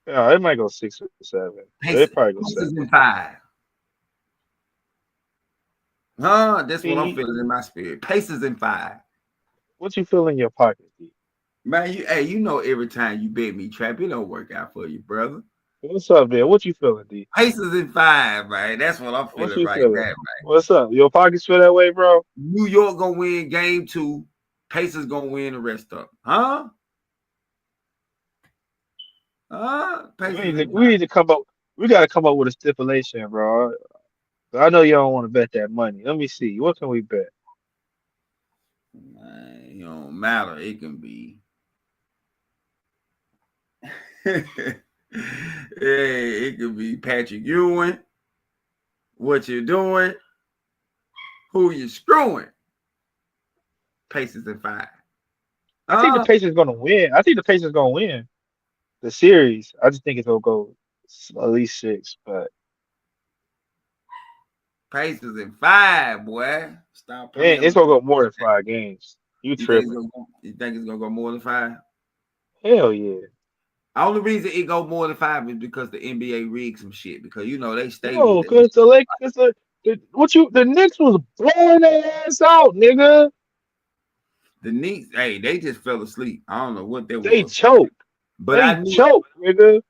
Yeah, they might go 6 or 7. They
Pacers,
probably go
Pacers
7.
in 5. Huh? That's what I'm
D,
feeling in my spirit. Pacers in 5.
what you feel in your pocket, D?
Man, you know every time you bet me trap, it don't work out for you, brother.
What's up, man? What you feeling, D?
Pacers in 5, man. That's what I'm
What
feeling
you
right now,
feeling?
man.
What's up? Your pockets feel that way, bro?
New York gonna win game 2. Pacers gonna win the rest of them. Huh? Pacers in 5.
We need to come up. We got to come up with a stipulation, bro. I know you don't want to bet that money. Let me see. What can we bet?
Man, it don't matter. It can be. Hey, it could be Patrick Ewing. What you doing? Who you screwing? Pacers in 5.
I think the Pacers gonna win. I think the Pacers gonna win the series. I just think it's gonna go at least 6. But
Pacers in 5, boy. Stop
man,
playing
it's
with
gonna
me.
go more than 5 games. You tripping?
You think it's gonna go more than 5?
Hell yeah.
The only reason it go more than 5 is because the NBA rigged some shit. Because you know they stay with
No,
that.
cause the Knicks was blowing their ass out, nigga.
The Knicks, hey, they just fell asleep. I don't know what that
They
was.
choked.
But
They
I knew,
choked, nigga.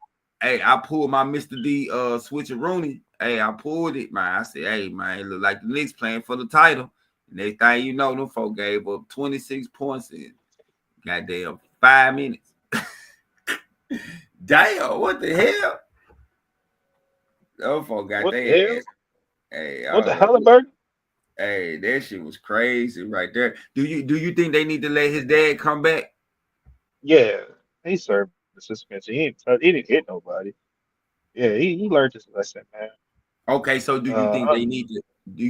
hey, I pulled my Mr. D switcheroonie. Hey, I pulled it, man. I said, hey, man, it look like the Knicks playing for the title. And next thing you know, them folk gave up 26 points in goddamn 5 minutes. Damn, what the hell? Those folk got
What the
their
hell?
ass. Hey, I
What the
don't know.
Halliburton?
Hey, that shit was crazy right there. Do you think they need to let his dad come back?
Yeah, he served the suspension. He didn't hit nobody. Yeah, he learned his lesson, man.
Okay, so
Uh,
do you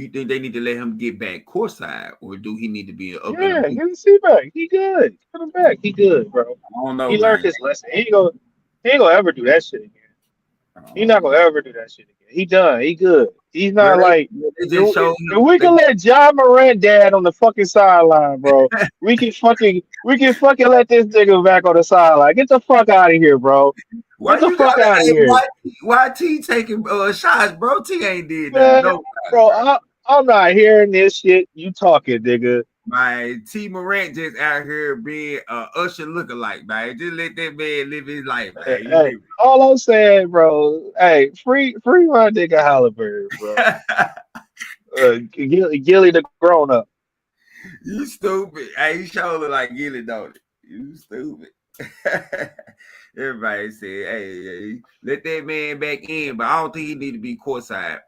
think they need to let him get back courtside, or do he need to be up in the
yeah,
booth?
get his seat back. He good. Put him back. He good, bro.
I don't know,
He learned
man.
his lesson. He ain't gonna ever do that shit again. He not gonna
Um,
ever do that shit again. He done. He good. He's
well,
not like
they just
if,
showed
if
him.
we can let John Morant dad on the fucking sideline, bro. We can fucking let this nigga back on the sideline. Get the fuck out of here, bro.
Why
Get the
you
fuck
gotta?
out of
Hey,
here,
why T taking shots, bro? T ain't did nothing.
man.
No,
Bro,
bro.
I'm not hearing this shit. You talking, nigga?
My T Morant just out here being Usher lookalike, man. Just let that man live his life, man. You
Hey, all I'm saying, bro. Hey, free my nigga Halliburton, bro.
hear me?
Gilly the grown up.
You stupid. Hey, you sure look like Gilly, don't it? You stupid. Everybody said, hey, let that man back in, but I don't think he need to be courtside.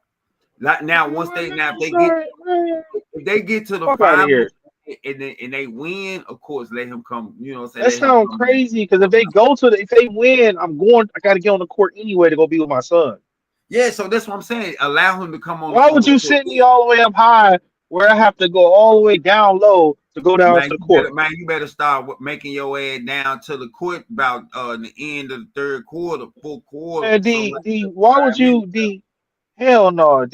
Like now,
Man, what
now
nigga sorry, man?
if they get to the
Fuck out of
finals
here.
and they win, of course, let him come. You know what I'm saying?
That
Let him
sounds
come in.
crazy because if they win, I gotta get on the court anyway to go be with my son.
Yeah, so that's what I'm saying. Allow him to come
Why
on
would
the
you
court.
send me all the way up high where I have to go all the way down low to go down to the court?
You better start making your way down to the court about the end of the third quarter, fourth quarter.
And
So like
why would
5 minutes.
hell no,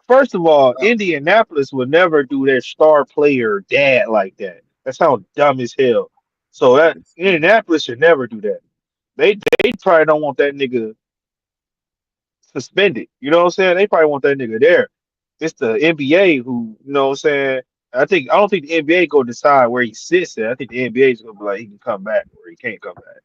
first of all, Indianapolis would never do their star player dad like that. That sounds dumb as hell. So that Indianapolis should never do that. They probably don't want that nigga suspended. You know what I'm saying? They probably want that nigga there. It's the NBA who, you know what I'm saying? I don't think the NBA go decide where he sits at. I think the NBA is gonna be like he can come back or he can't come back.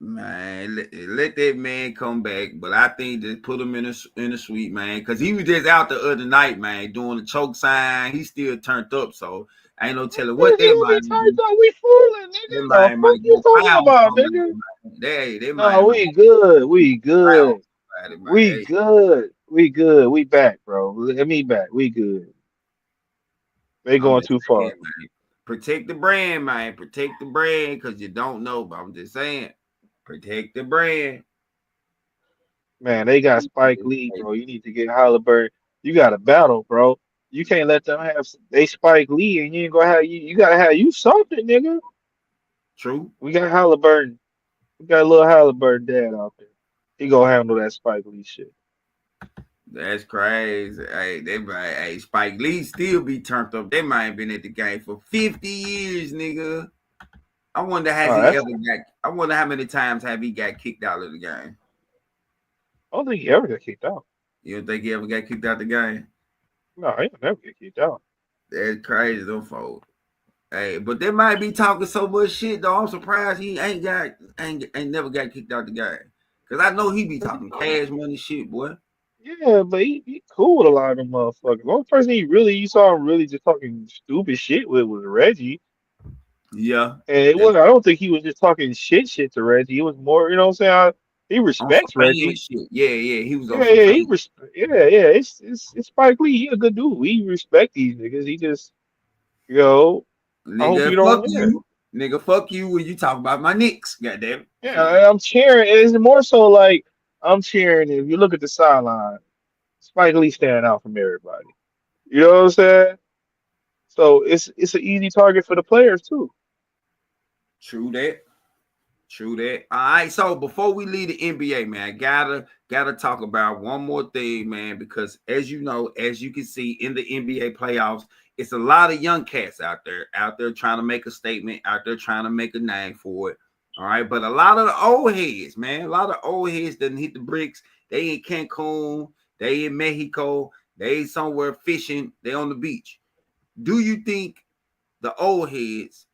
Man, let that man come back, but I think just put him in a suite, man, because he was just out the other night, man, doing the choke sign. He still turned up, so ain't no telling what
Nigga,
that
you be
might
tight
do.
though. We fooling,
That
nigga. The
might
fuck you
go
talking
clown
about,
somebody,
nigga?
man. They
No,
might
we good. We
clown
good.
somebody, man.
We
Hey,
good. We good. We back, bro. Let me back. We good. They
I'm
going
just
too
saying,
far.
man. Protect the brand, man. Protect the brand because you don't know. But I'm just saying, protect the brand.
Man, they got Spike Lee, bro. You need to get Halliburton. You got to battle, bro. You can't let them have they Spike Lee and you ain't gonna have you gotta have you something, nigga.
True.
We got Halliburton. We got a little Halliburton dad out there. He gonna handle that Spike Lee shit.
That's crazy. Hey, Spike Lee still be turned up. They might have been at the game for 50 years, nigga. I wonder has
Oh,
he
that's
ever got I wonder how many times have he got kicked out of the game.
I don't think he ever got kicked out.
You don't think he ever got kicked out the game?
No, he don't never get kicked out.
That's crazy, them folks. Hey, but they might be talking so much shit though. I'm surprised he ain't never got kicked out the game. Cause I know he be talking cash money shit, boy.
Yeah, but he cool with a lot of them motherfuckers. The only person you saw him really just talking stupid shit with was Reggie.
Yeah.
And it was I don't think he was just talking shit to Reggie. It was more, you know what I'm saying? He
On some
respects
fan
Reggie.
shit. Yeah, he was on
Yeah,
some
yeah,
fan.
yeah. It's Spike Lee. He a good dude. We respect these niggas. He just, I hope you
Nigga,
don't
fuck
win.
you. Nigga, fuck you when you talk about my Knicks. Goddamn.
Yeah,
Shit.
and I'm cheering. It's more so like I'm cheering. If you look at the sideline, Spike Lee standing out from everybody. You know what I'm saying? So it's an easy target for the players too.
True that. True that. All right. So before we leave the NBA, man, gotta talk about one more thing, man, because as you know, as you can see in the NBA playoffs, it's a lot of young cats out there trying to make a statement, out there trying to make a name for it. All right. But a lot of the old heads, man, a lot of old heads didn't hit the bricks. They in Cancun, they in Mexico, they somewhere fishing, they on the beach. Do you think the old heads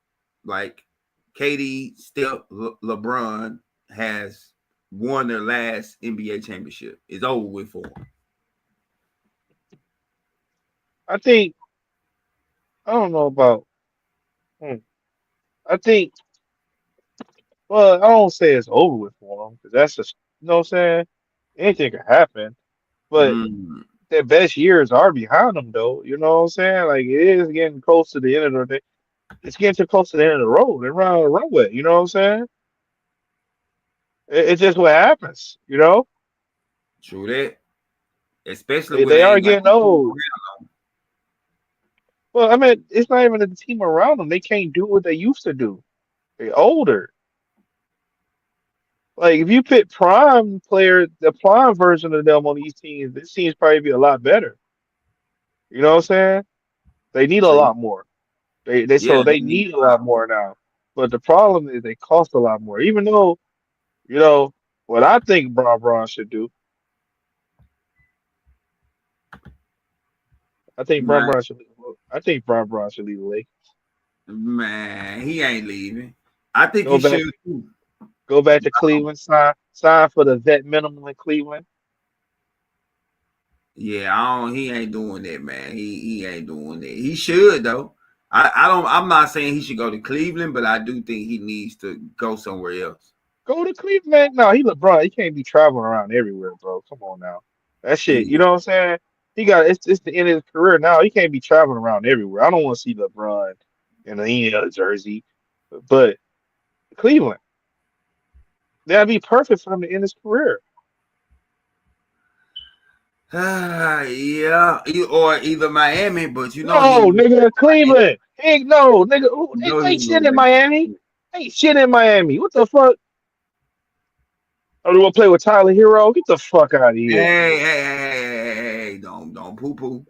like KD, Steph, LeBron has won their last NBA championship? It's over with for them.
I think I don't know about. hmm, I think well, I don't say it's over with for them because that's just you know what I'm saying. Anything could happen, but
Mm,
their best years are behind them though. You know what I'm saying? Like it is getting close to the end of the. It's getting too close to the end of the road. They're around the runway. You know what I'm saying? It's just what happens. You know,
true that. Especially when
they
they
are
ain't got
getting
the team
old.
around
Well, I mean, it's not even the team around them. They can't do what they used to do. They're older. Like if you put prime player, the prime version of them on these teams, this team's probably be a lot better. You know what I'm saying? They need
them.
a
True.
lot more. They
Yeah,
so they
they need
need a lot more now. But the problem is they cost a lot more. Even though, you know, what I think Braun should do, I think
man,
I think Braun should leave the league.
man, he ain't leaving. I think
Go
he
back
should too.
go back to Cleveland, sign for the vet minimum in Cleveland.
Yeah, he ain't doing that, man. He ain't doing that. He should though. I'm not saying he should go to Cleveland, but I do think he needs to go somewhere else.
Go to Cleveland. No, he LeBron. He can't be traveling around everywhere, bro. Come on now. That shit, you
Yeah.
know what I'm saying? He got it's the end of his career now. He can't be traveling around everywhere. I don't want to see LeBron in a jersey. But Cleveland, that'd be perfect for him to end his career.
Yeah, or either Miami, but you know he
No,
ain't
nigga,
Miami.
Cleveland. Hey, no, nigga,
You know he
ain't
ain't
shit
going
in
back.
Miami. Ain't shit in Miami. What the fuck? Oh, you want to play with Tyler Hero? Get the fuck out of here.
Hey, don't poo poo.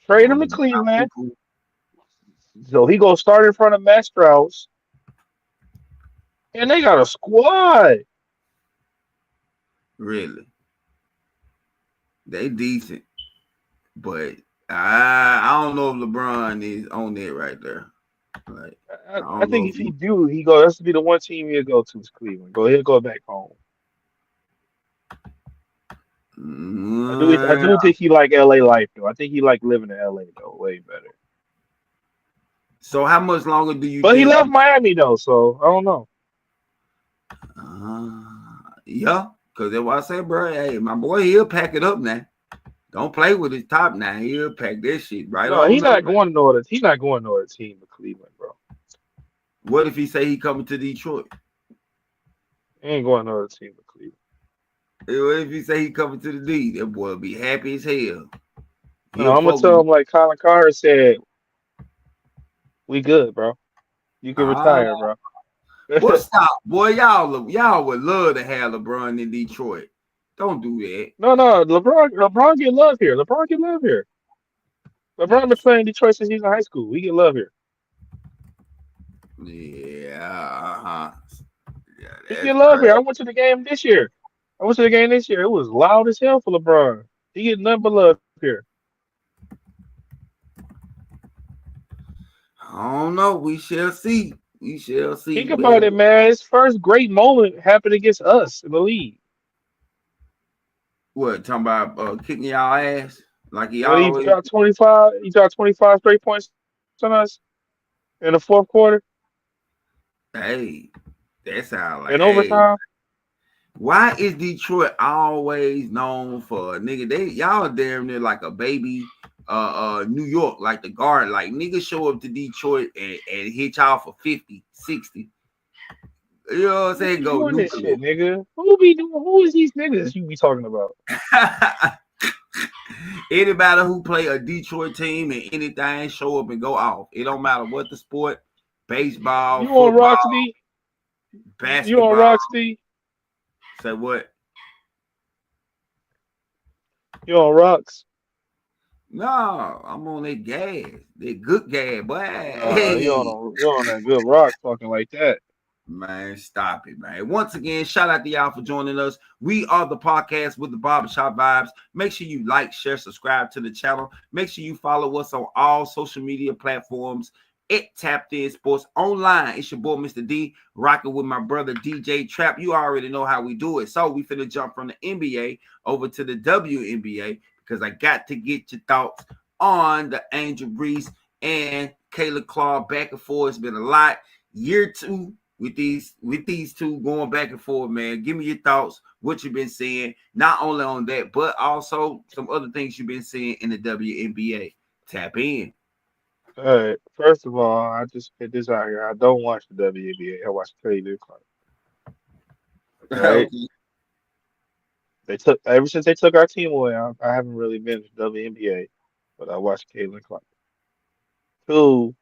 Trade him to
Don't poo
Cleveland.
poo.
So he gonna start in front of Max Strauss, and they got a squad.
Really, they decent, but I don't know if LeBron is on that right there. Like I
I
don't
think
know
if
if
he
he.
do, he go. That's to be the one team he'll go to is Cleveland. He'll go back home. I
Mm,
do think he like LA life though. I think he like living in LA though, way better.
so how much longer do you
But he
think?
left Miami though, so I don't know.
Yeah, because that's why I said, bro. Hey, my boy, he'll pack it up now. Don't play with his top now. He'll pack that shit right
No,
on
he's
up.
not going to no other. He's not going to no other team but Cleveland, bro.
What if he say he coming to Detroit?
He ain't going to no other team but Cleveland.
What if he say he coming to the D? That boy will be happy as hell.
No,
He'll
I'm gonna
fuck
tell
with.
him like Colin Carter said, "We good, bro. You can
Ah,
retire, bro."
boy, stop, boy. Y'all would love to have LeBron in Detroit. Don't do that.
No, no, LeBron get love here. LeBron get love here. LeBron been playing Detroit since he's in high school. We get love here.
Yeah, uh-huh. Yeah,
He
that's
get love
crazy.
here. I went to the game this year. I went to the game this year. It was loud as hell for LeBron. He get nothing but love here.
I don't know. We shall see. We shall see.
Think about
But
it, man. His first great moment happened against us in the league.
what talking about kicking y'all ass like he
When he
always?
dropped 25, he dropped 25 straight points on us in the fourth quarter
Hey, that sound like
in
hey.
overtime.
Why is Detroit always known for nigga? They y'all damn near like a baby New York, like the guard. Like niggas show up to Detroit and hit y'all for 50, 60. You know what I'm
Who
saying?
be
Go
doing this
nuclear.
shit, nigga? Who be doing? Who is these niggas you be talking about?
Anybody who play a Detroit team and anything show up and go off. It don't matter what the sport, baseball,
You on
football,
Roxy? You on
basketball.
Roxy?
Say what?
You on Rox?
No, I'm on that gas. That good gas, boy.
Nah,
Hey,
you on that good rock talking like that.
man, stop it, man. Once again, shout out to y'all for joining us. We are the podcast with the barbershop vibes. Make sure you like, share, subscribe to the channel. Make sure you follow us on all social media platforms at Tapped In Sports Online. It's your boy, Mr. D, rocking with my brother, DJ Trap. You already know how we do it. So we finna jump from the NBA over to the WNBA because I got to get your thoughts on the Angel Reese and Kayla Clark back and forth. It's been a lot. Year two with these two going back and forth, man. Give me your thoughts, what you've been seeing, not only on that, but also some other things you've been seeing in the WNBA. Tap in.
All right. First of all, I just put this out here. I don't watch the WNBA. I watch Cleveland Clark. Right?
Okay.
They took ever since they took our team away. I haven't really been to WNBA, but I watched Caitlin Clark. Two,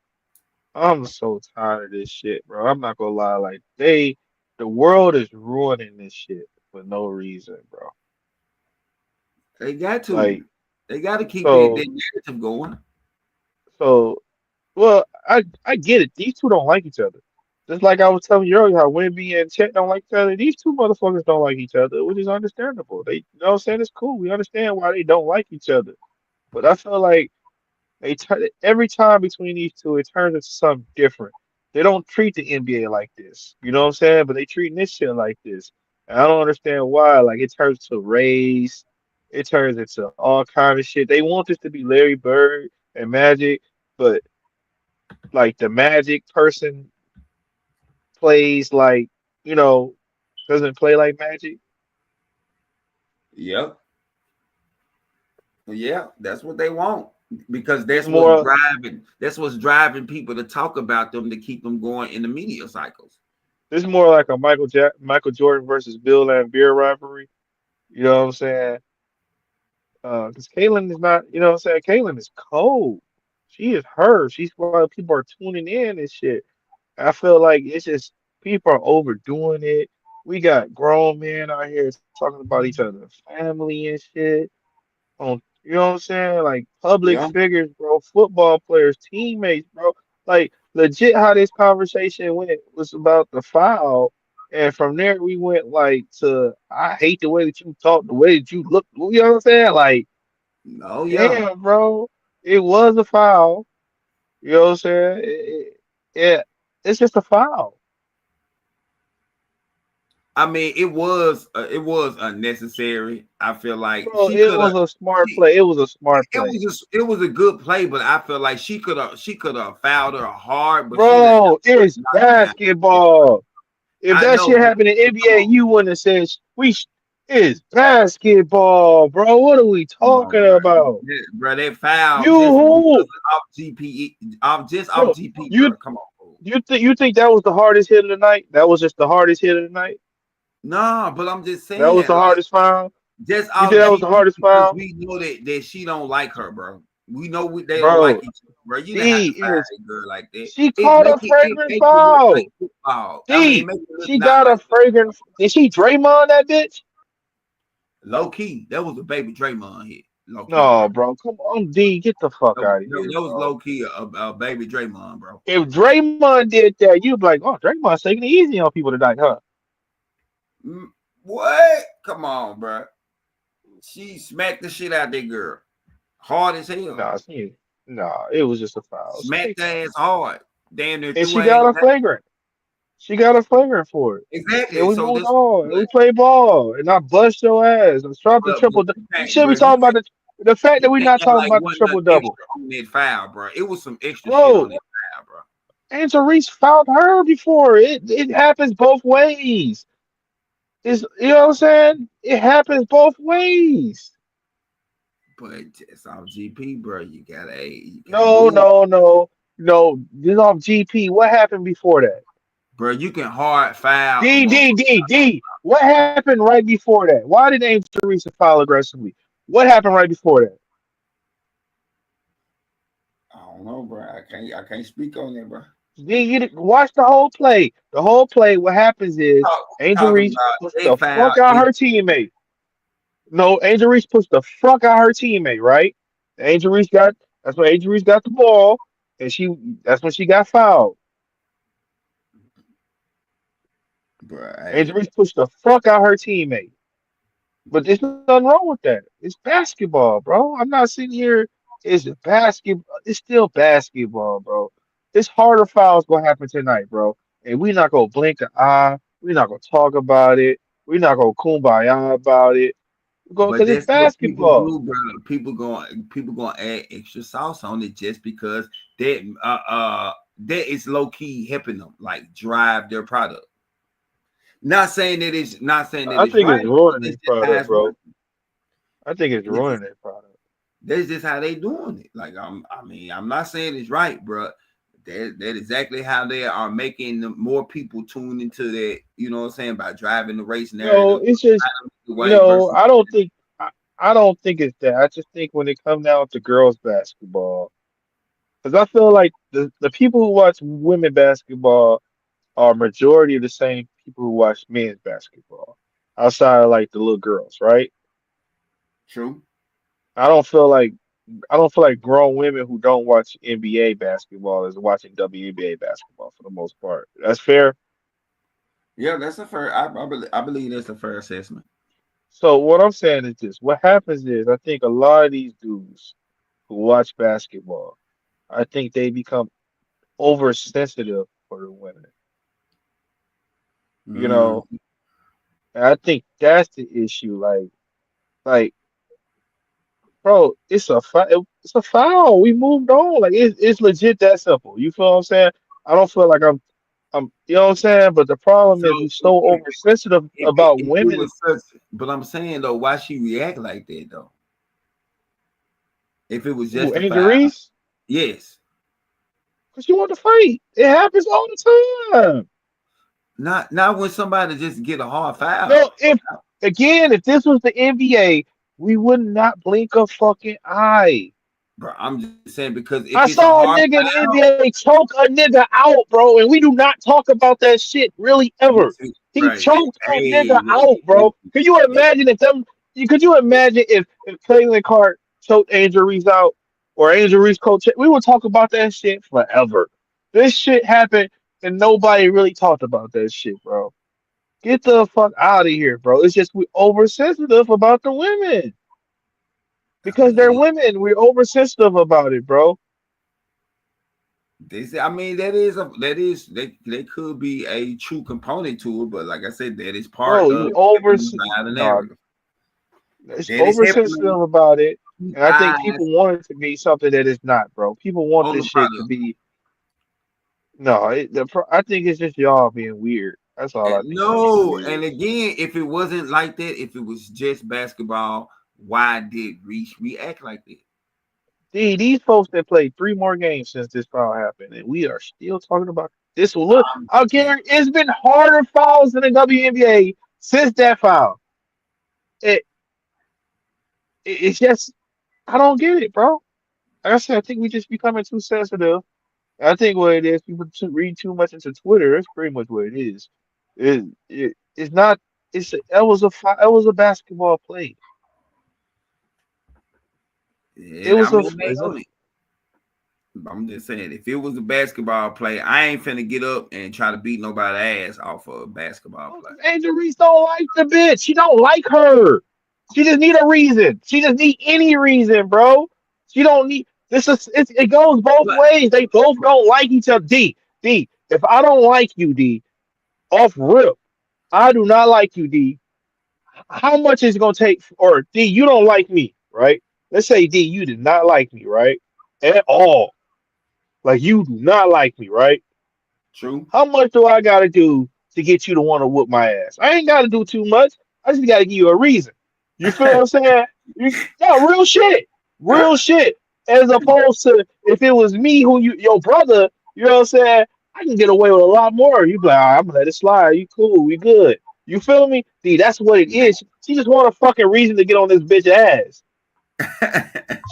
I'm so tired of this shit, bro. I'm not gonna lie. The world is ruining this shit for no reason, bro.
They got to.
Like,
They got to keep that
so,
narrative going.
so, well, I get it. These two don't like each other. Just like I was telling you earlier, how Wemby and Chet don't like each other. These two motherfuckers don't like each other, which is understandable. You know what I'm saying? It's cool. We understand why they don't like each other. But I feel like every time between these two, it turns into something different. They don't treat the NBA like this. You know what I'm saying? But they treating this shit like this. And I don't understand why. Like it turns to race. It turns into all kind of shit. They want this to be Larry Bird and Magic, but like the Magic person plays like, you know, doesn't play like Magic.
Yep. Yeah, that's what they want because
It's more
that's what's driving people to talk about them to keep them going in the media cycles.
it's more like a Michael Jordan versus Bill Laimbeer rivalry. You know what I'm saying? Because Caitlyn is not, you know what I'm saying? Caitlyn is cold. She is her. She's why people are tuning in and shit. I feel like it's just people are overdoing it. We got grown men out here talking about each other's family and shit. On you know what I'm saying? Like public
Yeah.
figures, bro, football players, teammates, bro. Like legit how this conversation went was about the foul. And from there we went like to I hate the way that you talk, the way that you look. You know what I'm saying? Like,
Oh yeah.
damn, bro. It was a foul. You know what I'm saying? It's just a foul.
I mean, it was unnecessary. I feel like
Bro,
she
it
could have.
was a smart play. It was a smart play.
It was a good play, but I feel like she could have fouled her hard, but she let
Bro,
the
it's
knock her down.
basketball. If
I
that
know,
shit
but
happened in
come
NBA,
on.
you wouldn't have said It's basketball, bro. What are we
Come on,
talking
bro.
about?
Bro, that foul
You
just because
who,
off GP, off just off
bro?
GP,
You
bro. Come on, bro.
you think that was the hardest hit of the night? That was just the hardest hit of the night.
Nah, but I'm just
That was
saying,
the
like,
hardest foul.
just
You think
off
that was the
GP
hardest
because
foul,
we know that she don't like her, bro. We know they don't like
bro?
each other, bro. You didn't have
D
to fire
is
that girl like that.
she
It
caught
make
a
it
fragrant
make it look like
foul.
football. I mean, it
D,
make it look
she
not
got a
like
fragrant. Did she Draymond that bitch?
low key. That was a baby Draymond hit. Low key,
No,
bro.
bro. Come on, D. Get the fuck
No,
out of
no,
here,
that was
bro.
low key a baby Draymond, bro.
If Draymond did that, you'd be like, oh, Draymond's taking it easy on people tonight, huh?
Mm, what? Come on, bro. She smacked the shit out that girl. Hard as hell.
Nah, nah, it was just a foul.
Smacked her ass hard. Damn near
And
threw
she
her
got
ass
a
out.
flagrant. She got a flagrant for it. And
Exactly.
we
So
moved
this
on. And
but
we played ball. And I bust your ass. I dropped the
but
triple.
you
We
can't,
should
bro.
be talking about the fact
You
that we're
can't
not
act
talking
like
about the
wasn't
triple
nothing
double.
extra on that foul, bro. It was some extra shit on
Bro,
that foul, bro.
Angel Reese fouled her before. It happens both ways. It's, you know what I'm saying? It happens both ways.
But just off GP, bro, you can't
No,
do it.
no, no, no. This off GP. What happened before that?
Bro, you can hard foul a
D
motherfucker.
D D D. What happened right before that? Why did Angel Reese foul aggressively? What happened right before that?
I don't know, bro. I can't speak on that, bro.
D, watch the whole play. The whole play. What happens is Angel
Talking
Reese
about
puts
they
the
foul
fuck out
it,
her teammate. No, Angel Reese puts the fuck out her teammate. Right? Angel Reese got. That's when Angel Reese got the ball, and she. That's when she got fouled.
bro.
Angel
Hey,
Reese pushed the fuck out her teammate. But there's nothing wrong with that. It's basketball, bro. I'm not sitting here. It's basketball. It's still basketball, bro. This harder foul's gonna happen tonight, bro. And we're not gonna blink an eye. We're not gonna talk about it. We're not gonna kumbaya about it. We're going
but
because it's
that's what people
basketball.
do, bro. People gonna add extra sauce on it just because that is low key helping them like drive their product. Not saying that
I
it's
think it's
right.
ruining
It's
their
just how
product,
it's
bro.
working.
I think it's
It's
ruining
just,
their product.
that's just how they doing it. Like I mean, I'm not saying it's right, bro. That exactly how they are making more people tune into that. You know what I'm saying, by driving the race
No,
narrative
it's just
the
you
way
know,
versus.
I don't think it's that. I just think when it comes down to girls basketball. Because I feel like the people who watch women basketball are majority of the same people who watch men's basketball, outside of like the little girls, right?
True.
I don't feel like I don't feel like grown women who don't watch NBA basketball is watching WNBA basketball for the most part. That's fair.
Yeah, that's a fair. I believe that's a fair assessment.
So what I'm saying is this: what happens is I think a lot of these dudes who watch basketball, I think they become oversensitive for the women. You
Mm,
know, and I think that's the issue. Like, bro, it's a foul. We moved on. Like, it's legit that simple. You feel what I'm saying? I don't feel like you know what I'm saying. But the problem
so
is we so oversensitive about
if it
women.
was such, but I'm saying though, why she react like that though? If it was
Ooh, Angel
justified,
Reese,
yes.
because you want to fight. It happens all the time.
Not when somebody just get a hard
No,
foul,
if this was the NBA, we would not blink a fucking eye.
bro. I'm just saying because if
I
it's a
saw a
hard
nigga in the
foul,
NBA choke a nigga out, bro, and we do not talk about that shit really ever. He
right?
choked a
Hey,
nigga out, bro. Could you imagine if them? Could you imagine if Cleveland Cart choked Angel Reese out or Angel Reese coach? We would talk about that shit forever. This shit happened and nobody really talked about that shit, bro. Get the fuck out of here, bro. It's just we oversensitive about the women
I
because they're
mean,
women. We're oversensitive about it, bro.
I mean they could be a true component to it, but like I said, that is part
Bro,
of
you over
helping drive the
no,
narrative.
it's
That is helping them
oversensitive about it,
keep
and I think
eyes
people want it to be something that is not, bro. People want
on
this
the
shit to
product.
be no. I think it's just y'all being weird. That's all I think
No,
basically
and
is.
again, if it wasn't like that, if it was just basketball, why did Reese react like that?
These folks that played 3 more games since this foul happened, and we are still talking about this. Will look
Um,
again. It's been harder fouls in the WNBA since that foul. It, it's just I don't get it, bro. Like I said, I think we just becoming too sensitive. I think what it is, people read too much into Twitter. It's pretty much what it is. It's not. It was a basketball play. It
yeah, I
was a
mean, they
it's a
own it. I'm just saying, if it was a basketball play, I ain't finna get up and try to beat nobody ass off of a basketball play.
Angel Reese don't like the bitch. She don't like her. She just need a reason. She just need any reason, bro. She don't need this. It goes both
But
ways. They both don't like each other. D. If I don't like you, D, off rip, I do not like you, D. How much is it gonna take? Or D, you don't like me, right? Let's say D, you did not like me, right? At all. Like you do not like me, right?
true.
How much do I gotta do to get you to want to whoop my ass? I ain't gotta do too much. I just gotta give you a reason. You feel what I'm saying? No, real shit. Real shit. As opposed to if it was me who your brother, you know what I'm saying? I can get away with a lot more. You be like, "All right, I'm gonna let it slide. You cool, we good. You feel me? See, that's what it is. She just want a fucking reason to get on this bitch ass.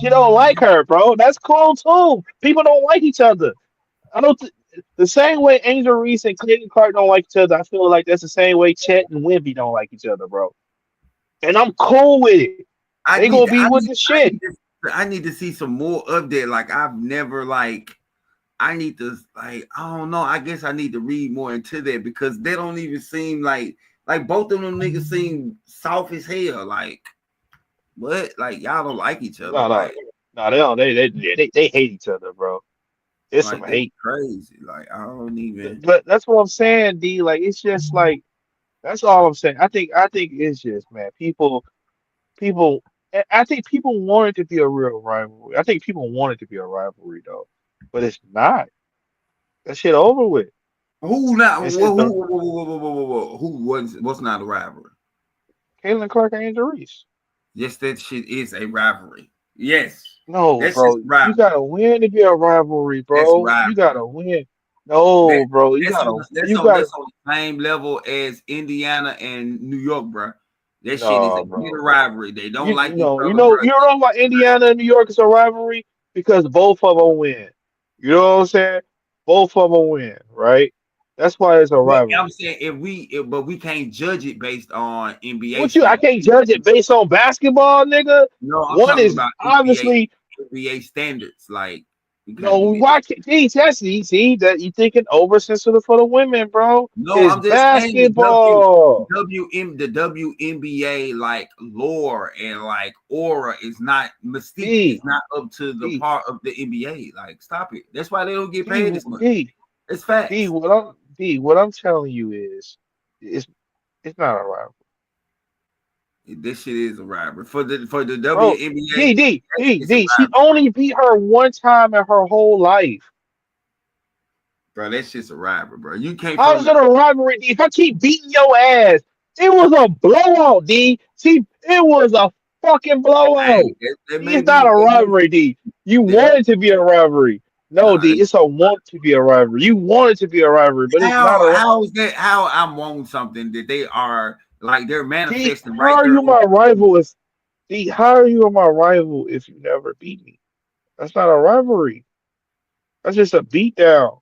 She don't like her, bro. That's cool too. People don't like each other. I don't. The same way Angel Reese and Clayton Clark don't like each other, I feel like that's the same way Chet and Wimby don't like each other, bro. And I'm cool with it.
I
They gonna
need,
be
I
with
need,
the
I
shit.
need, I need to see some more of that. Like I've never like. I need to like. I don't know. I guess I need to read more into that because they don't even seem like both of them niggas seem soft as hell. Like what? Like y'all don't like each other.
No, no, no. They don't. They hate each other, bro. It's some
Like that's
hate.
crazy. Like I don't even.
But that's what I'm saying, D. Like it's just like that's all I'm saying. I think it's just man, people. I think people want it to be a real rivalry. I think people want it to be a rivalry though, but it's not. That shit over with.
Who not?
It's just the
Who what's not a rivalry?
Caitlin Clark and Angel Reese.
Yes, that shit is a rivalry. Yes,
No,
that's just
bro.
a
You
rivalry.
gotta win to be a rivalry,
That's a
bro. You
rivalry.
gotta win.
That
No, bro. You
that's on
gotta.
the, that's
You
on
gotta.
that's on the same level as Indiana and New York, bro. That shit is a
No,
bitter
bro.
rivalry. They don't like each other, bro.
You know why Indiana and New York is a rivalry? Because both of them win. You know what I'm saying? Both of them win, right? That's why it's a
But I'm
rivalry.
saying but we can't judge it based on NBA
What you? I
standards.
can't judge it based on basketball, nigga.
No, I'm
One
talking
is
about
obviously
NBA standards. Like we
no.
can't do that.
Why can't? See, that's easy. That you thinking oversensitive for the women, bro?
No,
It's
I'm just saying the
basketball.
the WNBA like lore and like aura is not mystique is
D
not up to the
D
part of the NBA. Like, stop it. That's why they don't get
D
paid this much.
D
It's facts.
What I'm telling you is, it's it's not a rivalry,
This shit is a rivalry for the
bro.
WNBA. It's a
She
rivalry,
only beat her one time in her whole life.
bro. That's just a rivalry, bro. You can't
How's
from
it a rivalry, D? If I keep beating your ass, it was a blowout, D. See, it was a fucking blowout.
hey, that
D,
may
it's not
be
a rivalry, D. You
that may,
want it to be a rivalry. No,
nah.
D, it's a want to be a rivalry. You want it to be a rivalry, but it's not a
How is that? How I'm on something that they are like they're
D.
manifesting
How
right
are
there
you
on.
my rival if D? How are you my rival if you never beat me? That's not a rivalry. That's just a beatdown.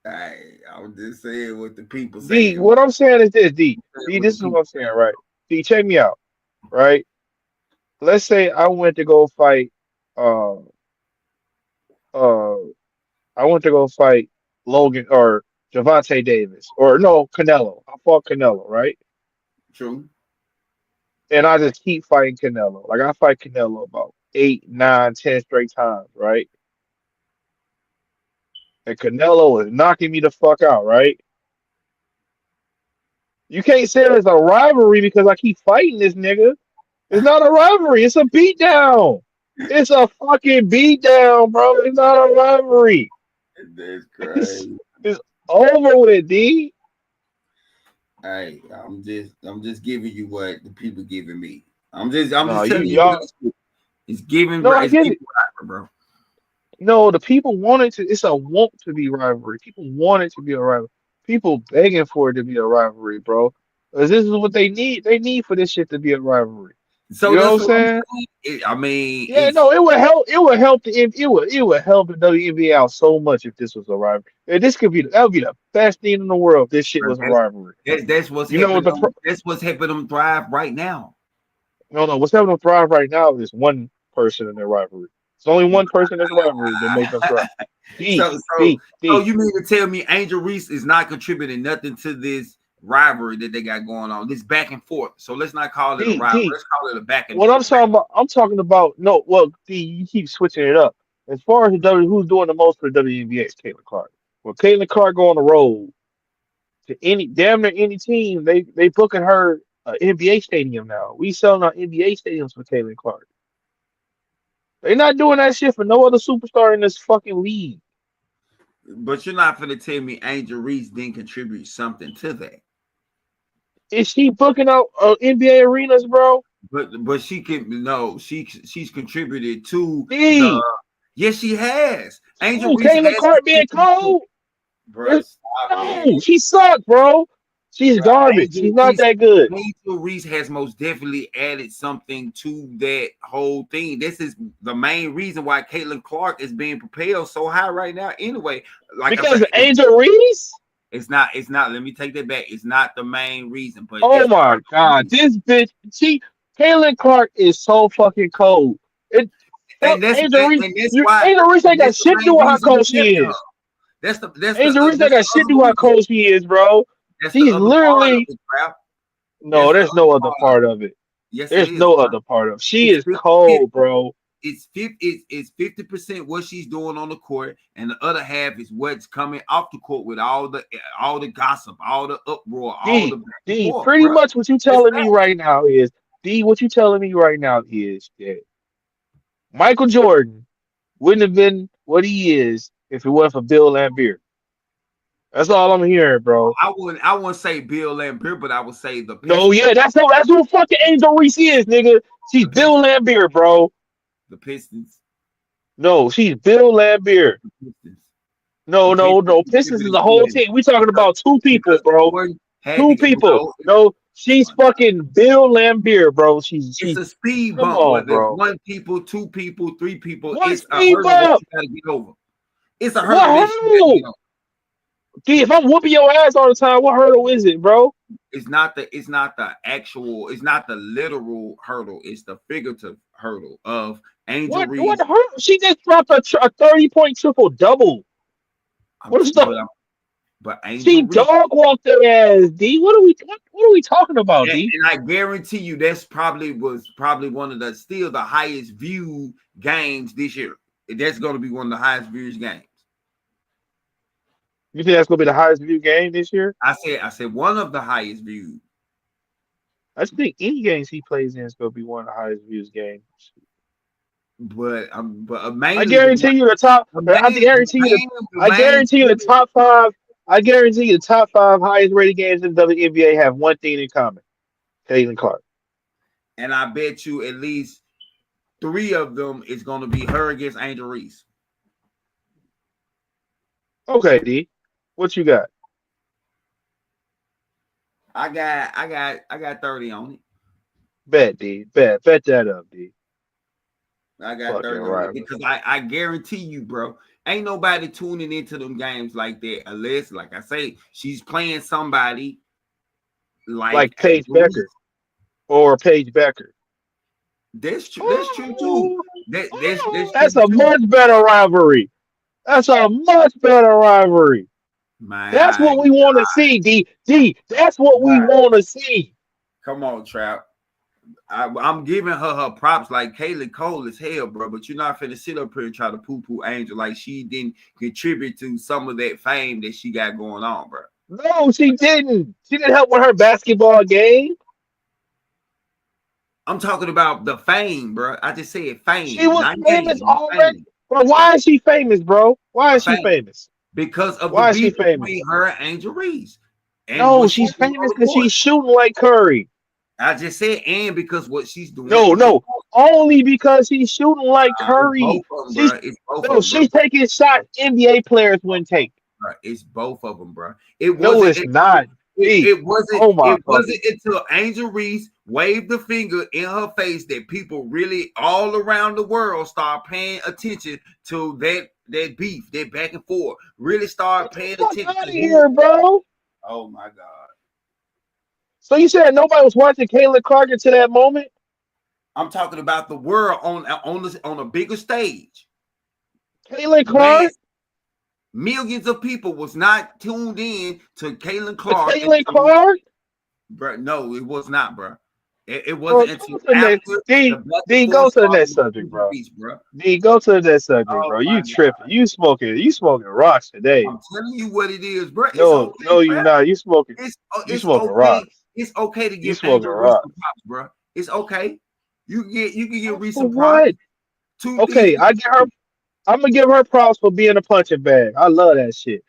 I'm just saying what the people
D,
saying.
what I'm saying is this, D. D,
What the
this is what
people
I'm saying, right? D, check me out, right? Let's say I went to go fight, uh, uh, I went to go fight Logan or Javante Davis, or no, Canelo. I fought Canelo, right?
true.
And I just keep fighting Canelo. Like I fight Canelo about 8, 9, 10 straight times, right? And Canelo is knocking me the fuck out, right? You can't say it's a rivalry because I keep fighting this nigga. It's not a rivalry. It's a beatdown. It's a fucking beatdown, bro. It's not a rivalry.
That's
It's,
crazy.
over with, D.
Hey, I'm just giving you what the people giving me. I'm
No,
just
you
telling you what
y'all.
it's giving,
No,
bro.
I
It's
get
giving
it.
bro.
No, the people want it to. It's a want to be rivalry. People want it to be a rivalry. People begging for it to be a rivalry, bro. 'Cause this is what they need. They need for this shit to be a rivalry.
So
You know what
that's
I'm
what I'm
saying?
saying. I mean,
Yeah,
it's
no, it would help. It would help it would help the WNBA out so much if this was a rivalry. And this could be that would be the best thing in the world if this shit
bro,
was a rivalry.
that's what's
You know what
helping
the
them. That's what's helping them thrive right now.
no no what's having them thrive right now is one person in their rivalry. It's only one person in the rivalry that make them thrive. D
so so
D
so
D
you mean to tell me Angel Reese is not contributing nothing to this rivalry that they got going on, this back and forth? So let's not call it a
D
rivalry.
D.
Let's call it a back and
What
forth.
I'm talking about. No, well, D, you keep switching it up. As far as the who's doing the most for the WNBA is Caitlin Clark. Well, Caitlin Clark go on the road to any damn near any team, they booking her NBA stadium now. We selling our NBA stadiums for Caitlin Clark. They not doing that shit for no other superstar in this fucking league.
But you're not going to tell me Angel Reese didn't contribute something to that.
Is she booking out NBA arenas, bro?
But she can no, she's contributed to the
D.
yes, she has. Angel
Oh,
Reese
Caitlin
has
Clark being
contributed to
cold.
bruh. Stop
No,
it.
she sucked, bro. She's
Bruh,
garbage. She's not that good.
Angel Reese has most definitely added something to that whole thing. This is the main reason why Caitlin Clark is being propelled so high right now. Anyway, like I
Because
said,
of Angel Reese?
it's not. Let me take that back. It's not the main reason, but
Oh
it's part
my
of the
God,
reason.
this bitch, Caitlin Clark is so fucking cold. It fuck
And that's
Angel Reese.
that's why
Angel Reese ain't got
that's the
shit to do
main
with how
reason
cold
you
she
lifting her.
is. Angel Reese ain't
That's
got
the
shit to
other
do with how
reason.
cold she is, bro.
That's the
She's
other part of
literally
it, crap.
no.
That's the
There's no
other
other
part of
part
it.
of it.
Yes, it
There's
is,
no
bro.
other part of. She
It's
is
50,
cold, bro.
it's 50% what she's doing on the court, and the other half is what's coming off the court with all the gossip, all the uproar, all the
D
back and
D.
forth,
Pretty
bro.
much what you
It's
telling me
that.
right now is D. What you telling me right now is that Michael Jordan wouldn't have been what he is if it wasn't for Bill Laimbeer. That's all I'm hearing, bro.
I wouldn't say Bill Laimbeer, but I would say the
No,
Pistons,
yeah, that's who fucking Angel Reese is, nigga. She's
the
Bill
Pistons,
Laimbeer, bro.
the Pistons,
No, she's Bill Laimbeer.
the Pistons.
No,
The
no,
Pistons
no. Pistons is
contributed
a
to
whole
it
team. We talking
because
about two people, bro.
Jordan had to
Two
get
people.
no.
No, she's fucking Bill Laimbeer, bro. She's
It's a speed
come
bump,
on,
whether it's
bro.
one people, two people, three people.
What
It's a
speed
hurdle that
bump?
you got to get over. It's a
What
hurdle that you got to get
hurdle?
over.
D, if I'm whooping your ass all the time, what hurdle is it, bro?
It's not the literal hurdle. It's the figurative hurdle of Angel
What
Reese.
hurdle? She just dropped a 30-point triple double. What is the?
But
She
Angel Reese,
dog walked their ass, D. What are we talking about, D?
and I guarantee you that's probably one of the still the highest viewed games this year. That's going to be one of the highest viewed games.
You think that's gonna be the highest view game this year?
I said one of the highest viewed.
I just think any games he plays in is gonna be one of the highest views games.
But
I
mainly
guarantee you the top. I guarantee you the.
the
I
main
guarantee you the top five. I guarantee you the top five highest rated games in the WNBA have one thing in common: Caitlin Clark.
and I bet you at least three of them is going to be her against Angel Reese.
Okay, D. What you got?
I got 30 on it.
Bet, D. Bet that up, D.
I got
Fucking
30 on it
right.
because I guarantee you, bro, ain't nobody tuning into them games like that unless, like I say, she's playing somebody like
Like Paige
Angel Reese.
Becker or Paige Becker.
That's true. That's true too. That's
That's
true
a
too.
much better rivalry. That's a much better rivalry. That's
My
what we want to see, D. D. That's what we
God.
want to see.
Come on, Trap. I'm giving her props like Kaylee Cole as hell, bro. But you're not finna sit up here and try to poo Angel like she didn't contribute to some of that fame that she got going on, bro.
No, she didn't. She didn't help with her basketball game.
I'm talking about the fame, bro. I just said
She
fame,
was
not
famous
game,
already.
fame.
Bro, why is she famous, bro? Why
The
is she
fame
famous?
because of the
Why is she
beef
famous?
between her and Angel Reese. And
No,
what she's
she's
doing
famous
on the
because
court.
she's shooting like Curry.
I just said, and because what she's doing
No,
on the
no,
court.
only because he's shooting like
It's both
Curry.
of them,
She's
bro. It's both of
no,
them, bro.
she's taking shots NBA players wouldn't take.
It's both of them, bro. It
No,
wasn't
it's
until
not. D.
it wasn't
Oh my
it wasn't
fucking.
until Angel Reese waved the finger in her face that people really all around the world start paying attention to that beef, that back and forth. Really start
Get the
paying
fuck
attention
out
to
of
who.
here, bro.
Oh my God!
So you said nobody was watching Caitlin Clark until that moment?
I'm talking about the world on a bigger stage.
Caitlin
Man,
Clark?
millions of people was not tuned in to Caitlin
The
Clark
Caitlin
until.
Clark?
Bro, no, it was not, bro. It
Bro,
wasn't
go
until
to the next.
after the
D,
back and
D, go
forth
to the
started
next
with
subject,
Angel
bro.
Reese, bro.
D, go to the next subject,
Oh
bro.
my
You
God.
tripping. You smoking rocks today.
I'm telling you what it is, bro. It's
No,
okay,
no, you
bro.
not. You smoking.
It's
You
it's
smoking
okay.
rocks.
It's okay to
You
give
smoking
Angel Reese
rocks.
some props, bro. It's okay. You can give Reese
For
some props.
what?
Two things.
Okay, I get her. I'm gonna give her props for being a punching bag. I love that shit.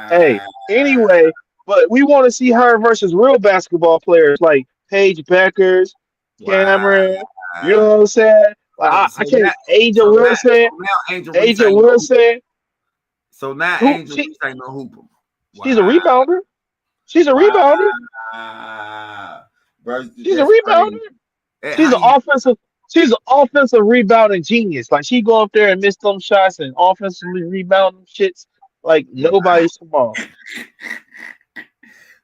Hey,
Wow.
anyway, but we want to see her versus real basketball players like Paige Beckers,
Wow.
Cameron. You know what I'm saying? Like
So
I
so
can't.
now
Angel
so now
Wilson.
so now Angel Reese
Angel
ain't no hooper.
Wilson.
So now
Who
Angel Reese ain't no hooper.
she's a
Wow.
rebounder. She's a rebounder.
Wow. Bro,
She's a
that's
rebounder.
crazy. Hey,
She's
how
an
you
offensive. She's an offensive rebounding genius. Like she go up there and miss them shots and offensively rebound them shits like nobody's tomorrow.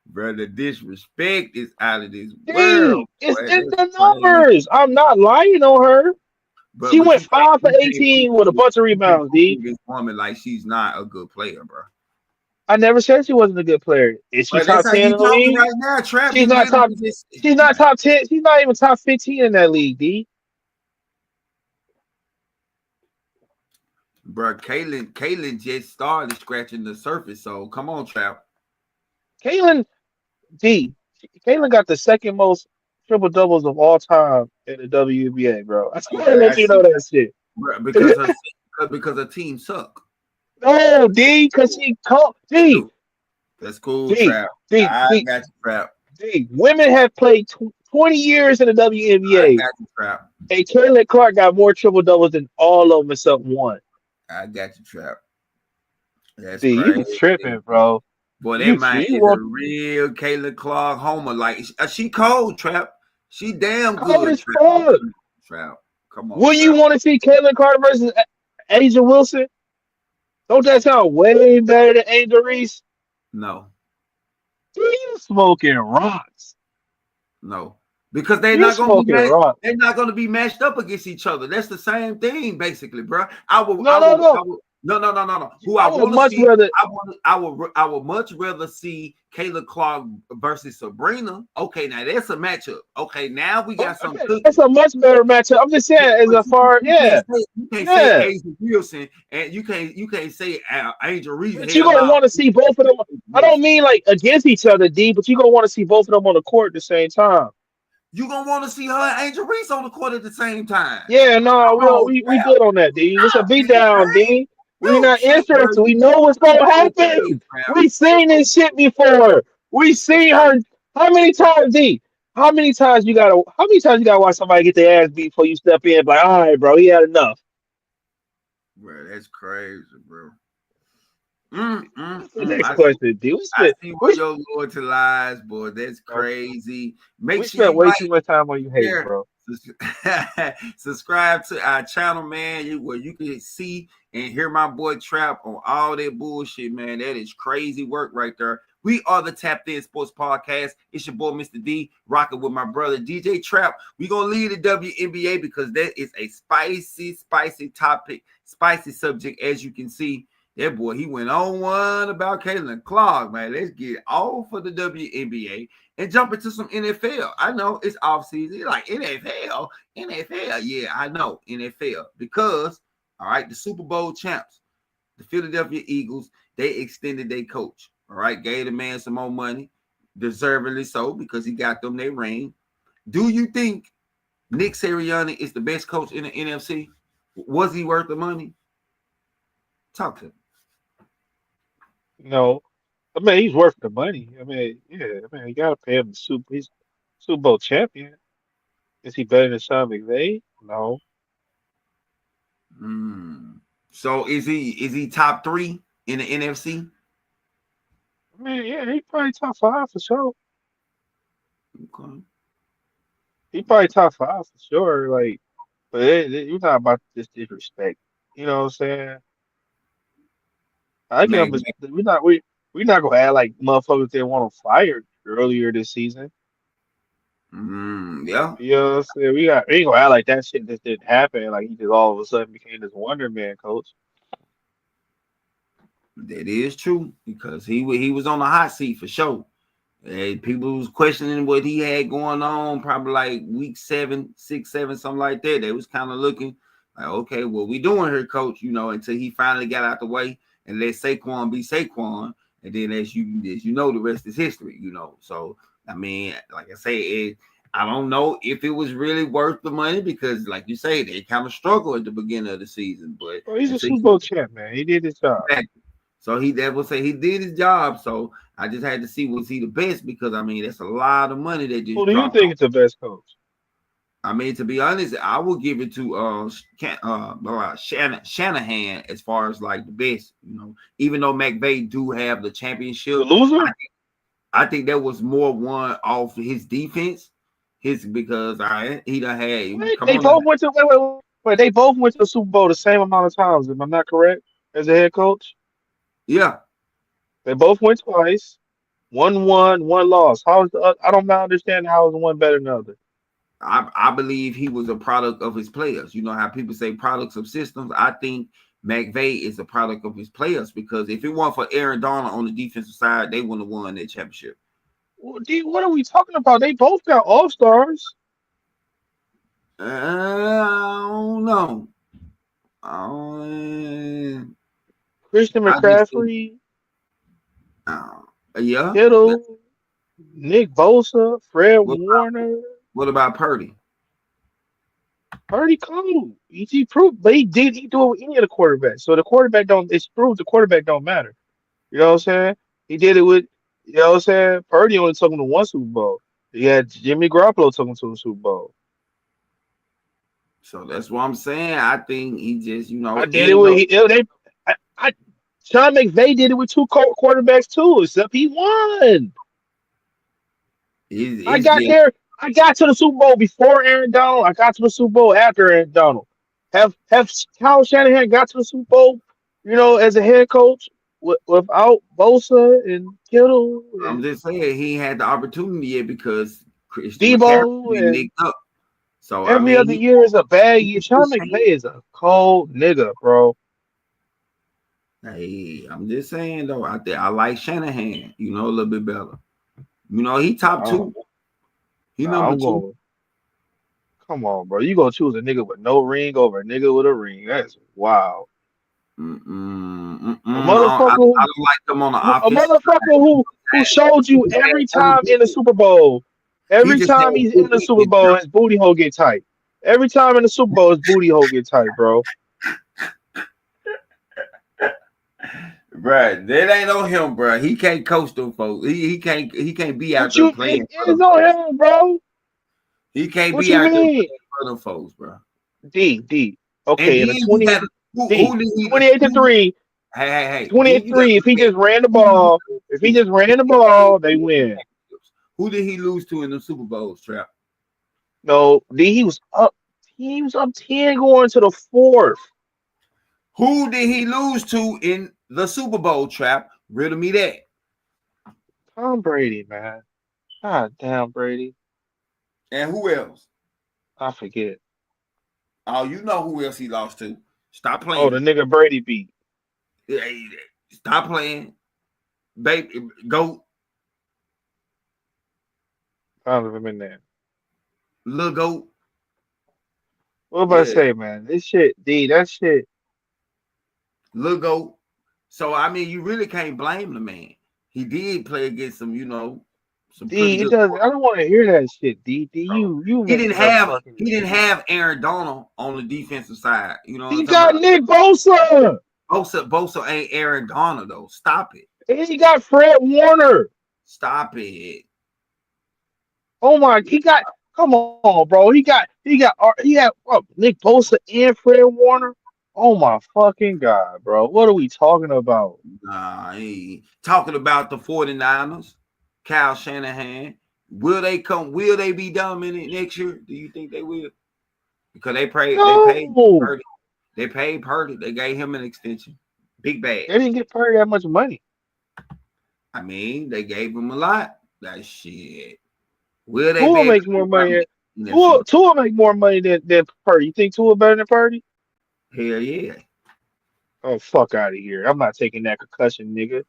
bro, the disrespect is out of this world,
Dang, it's
boy.
in
That's
the
crazy.
numbers. I'm not lying on her. She
But
went
you can't
5 for
you can't
18 with a bunch of
you can't
rebounds, D.
this woman like she's not a good player, bro.
I never said she wasn't a good player. Is she
But that's
top
how
10
you
in the
talking
league?
right now, Trap.
She's
You
not top.
literally just
She's not top 10. She's not even top 15 in that league, D.
bro. Kaylin just started scratching the surface. So come on, Trap.
Caitlin, D. Caitlin got the second most triple doubles of all time in the WNBA, bro. I just want to
Okay,
let
I
you know
see.
that shit.
Bro, because her team suck.
No, D, because she called D,
Dude, that's cool,
D,
Trap.
D,
I
D,
got you, Trap.
D. Women have played 20 years in the
I
WNBA,
got you, Trap.
and Caitlin Clark got more triple doubles than all of them except one.
I got you, Trap. That's
D, you
crazy.
tripping, bro.
Boy, that
You
man
you
is a
want
real Kayla Clark homer. Like she cold, Trap. She damn
cold
good,
as
Trap.
fuck.
Trap. Come on,
Would you
Trap.
want to see Caitlin Clark versus Asia Wilson? Don't that sound way better than Angel Reese?
No,
You smoking rocks.
no. Because they're
You
not gonna be
smoking rocks.
they're not gonna be matched up against each other. That's the same thing, basically, bro.
No, no, no.
No. Who
I
I
would
want to
much
see,
rather.
I would much rather see Kayla Clark versus Sabrina. Okay, now that's a matchup. Okay, now we got some
Okay, that's
cooking.
a much better matchup. I'm just saying, as
But
a far, yeah,
you can't say
yeah.
Angel Wilson and you can't say Angel Reese.
But you're
Hell
gonna
no.
want to see both of them. I don't mean like against each other, D, but you're gonna want to see both of them on the court at the same time.
You gonna want to see her and Angel Reese on the court at the same time.
Yeah, no,
Come on,
we
Trap.
good on that, D. It's a beat
Man,
down, D. We
you
not
trip, bro.
interested. We know what's gonna
Okay,
happen.
Trap.
We seen this shit before. We seen her. How many times, D? How many times you gotta watch somebody get their ass beat before you step in? Like, all right, bro, he had enough.
Bro, that's crazy, bro.
What's the next
I see.
question, D?
I see where your loyalty lies, boy. That's crazy. Make
We
sure
spent
you
way
like,
too much time on you hating,
share,
bro.
subscribe to our channel, man. Where you can see and hear my boy Trap on all that bullshit, man. That is crazy work right there. We are the Tapped In Sports Podcast. It's your boy, Mr. D, rocking with my brother, DJ Trap. We're going to leave the WNBA because that is a spicy topic, spicy subject, as you can see. That boy, he went on one about Caitlin Clark, man. Let's get off of the WNBA and jump into some NFL. I know it's off season. Like NFL. Yeah, I know NFL because, all right, the Super Bowl champs, the Philadelphia Eagles, they extended their coach. All right, gave the man some more money, deservedly so, because he got them their ring. Do you think Nick Sirianni is the best coach in the NFC? Was he worth the money? Talk to me.
No, I mean he's worth the money. I mean, yeah, I mean you gotta pay him the Super. He's Super Bowl champion. Is he better than Sean McVay? No.
Mm. So is he top three in the NFC?
I mean, yeah, he probably top five for sure.
Okay.
He probably top five for sure. Like, but you're not about this disrespect. You know what I'm saying? I give him
Mac,
his. We're not gonna act like motherfuckers didn't want him fired earlier this season.
Yeah,
You know what I'm saying? We ain't gonna act like that shit just didn't happen. Like he just all of a sudden became this Wonder Man coach.
that is true because he was on the hot seat for sure. And people was questioning what he had going on, probably like week 7, 6, 7, something like that. They was kind of looking like, okay, what we doing here, coach? Until he finally got out the way and let Saquon be Saquon. And then as you know, the rest is history. So I mean, like I say, I don't know if it was really worth the money because, like you say, they kind of struggled at the beginning of the season. But
Well, he's a
until
Super Bowl champ, man. He did his job.
so that will say he did his job. So I just had to see was he the best because I mean that's a lot of money they
Who
just
do you
dropped
think
off.
is the best coach?
I mean, to be honest, I will give it to Shanahan as far as like the best. Even though McVay do have the
The
championship,
loser?
I think that was more one off his defense. His because he done had
Wait,
come
they
on now.
both went to wait. They both went to the Super Bowl the same amount of times. Am I not correct? As a head coach,
Yeah,
they both went twice. One won, one lost. How is the? I don't understand how is one better than the other.
I believe he was a product of his players. You know how people say products of systems. I think McVay is a product of his players because if it weren't for Aaron Donald on the defensive side, they wouldn't have won that championship.
Well, D, what are we talking about? They both got All Stars.
I don't know. Uh,
Christian
I just think,
McCaffrey,
uh, yeah.
Kittle, Nick Bosa, Fred
What,
Warner.
what about Purdy?
Pretty cool. He proved, but he do it with any of the quarterbacks. So the quarterback don't. It's proved the quarterback don't matter. You know what I'm saying? He did it with. You know what I'm saying? Purdy only took him to one Super Bowl. He had Jimmy Garoppolo took him to the Super Bowl.
So that's what I'm saying. I think he just,
I did it
even
with
though
they. I Sean McVay did it with two quarterbacks too. Except he won. I
it's
got
just
there. I got to the Super Bowl before Aaron Donald. I got to the Super Bowl after Aaron Donald. Have Kyle Shanahan got to the Super Bowl, as a head coach without Bosa and Kittle
I'm
and
just saying he had the opportunity yet because Christian McCaffrey
Debo
been
and
nicked up. So I
every
mean,
other year is a bad year.
he
Sean McVay is a cold nigga, bro.
hey, I'm just saying though. I like Shanahan. A little bit better. He top
Oh,
two. He number
I'm
two.
going. Come on, bro. You gonna choose a nigga with no ring over a nigga with a ring? That's wow. A
I
motherfucker who
don't like them on the
a
offense.
motherfucker who showed you every time in the Super Bowl,
He
every
just had
time he's
good
in the Super
defense,
Bowl, his booty hole get tight. Every time in the Super Bowl, his booty hole get tight, bro.
bro. That ain't on him, bro. He can't coach them folks. He can't be out
What
there
you
playing
it
for
is
them.
on him, bro?
He can't
What
be
you
out there
mean?
playing for them folks, bro.
D.
And
Okay,
then
in a
you
28
got who
D,
did he
28 to 3,
hey, then
28
you got
3. If he just ran the ball, they win.
who did he lose to in the Super Bowls, Trap?
No, D, he was up 10 going to the fourth.
Who did he lose to in the Super Bowl, Trap? Riddle me that.
Tom Brady, man. God damn Brady.
And who else?
I forget.
Oh, you know who else he lost to. Stop
Oh, the
playing.
nigga Brady beat.
Hey, stop playing. Baby, go.
I don't even there.
Little goat.
What about to
Yeah,
say, man? This shit, D, that shit.
little goat. So, I mean, you really can't blame the man. He did play against some pretty
D, it
good
does. I
quarterbacks.
don't want to hear that shit, D. D,
So
you
he didn't
making up
have
fucking.
he didn't have Aaron Donald on the defensive side. You know what I'm
He
talking
got
about?
Nick Bosa.
Bosa ain't Aaron Donald though. Stop it.
And he got Fred Warner.
Stop it.
Oh my, he got. Come on, bro. He had Nick Bosa and Fred Warner. Oh my fucking god, bro. What are we talking about?
Nah, he talking about the 49ers, Kyle Shanahan. Will they come? Will they be dominant next year? Do you think they will? Because they paid
No,
Purdy. They paid Purdy. They gave him an extension. Big bad.
they didn't get Purdy that much money.
I mean, they gave him a lot. That shit. Will they be
Tua
able
makes
to
more
do something
money.
in that future?
Tua make more money than Purdy. You think Tua better than Purdy?
Hell yeah.
Oh fuck out of here! I'm not taking that concussion, nigga.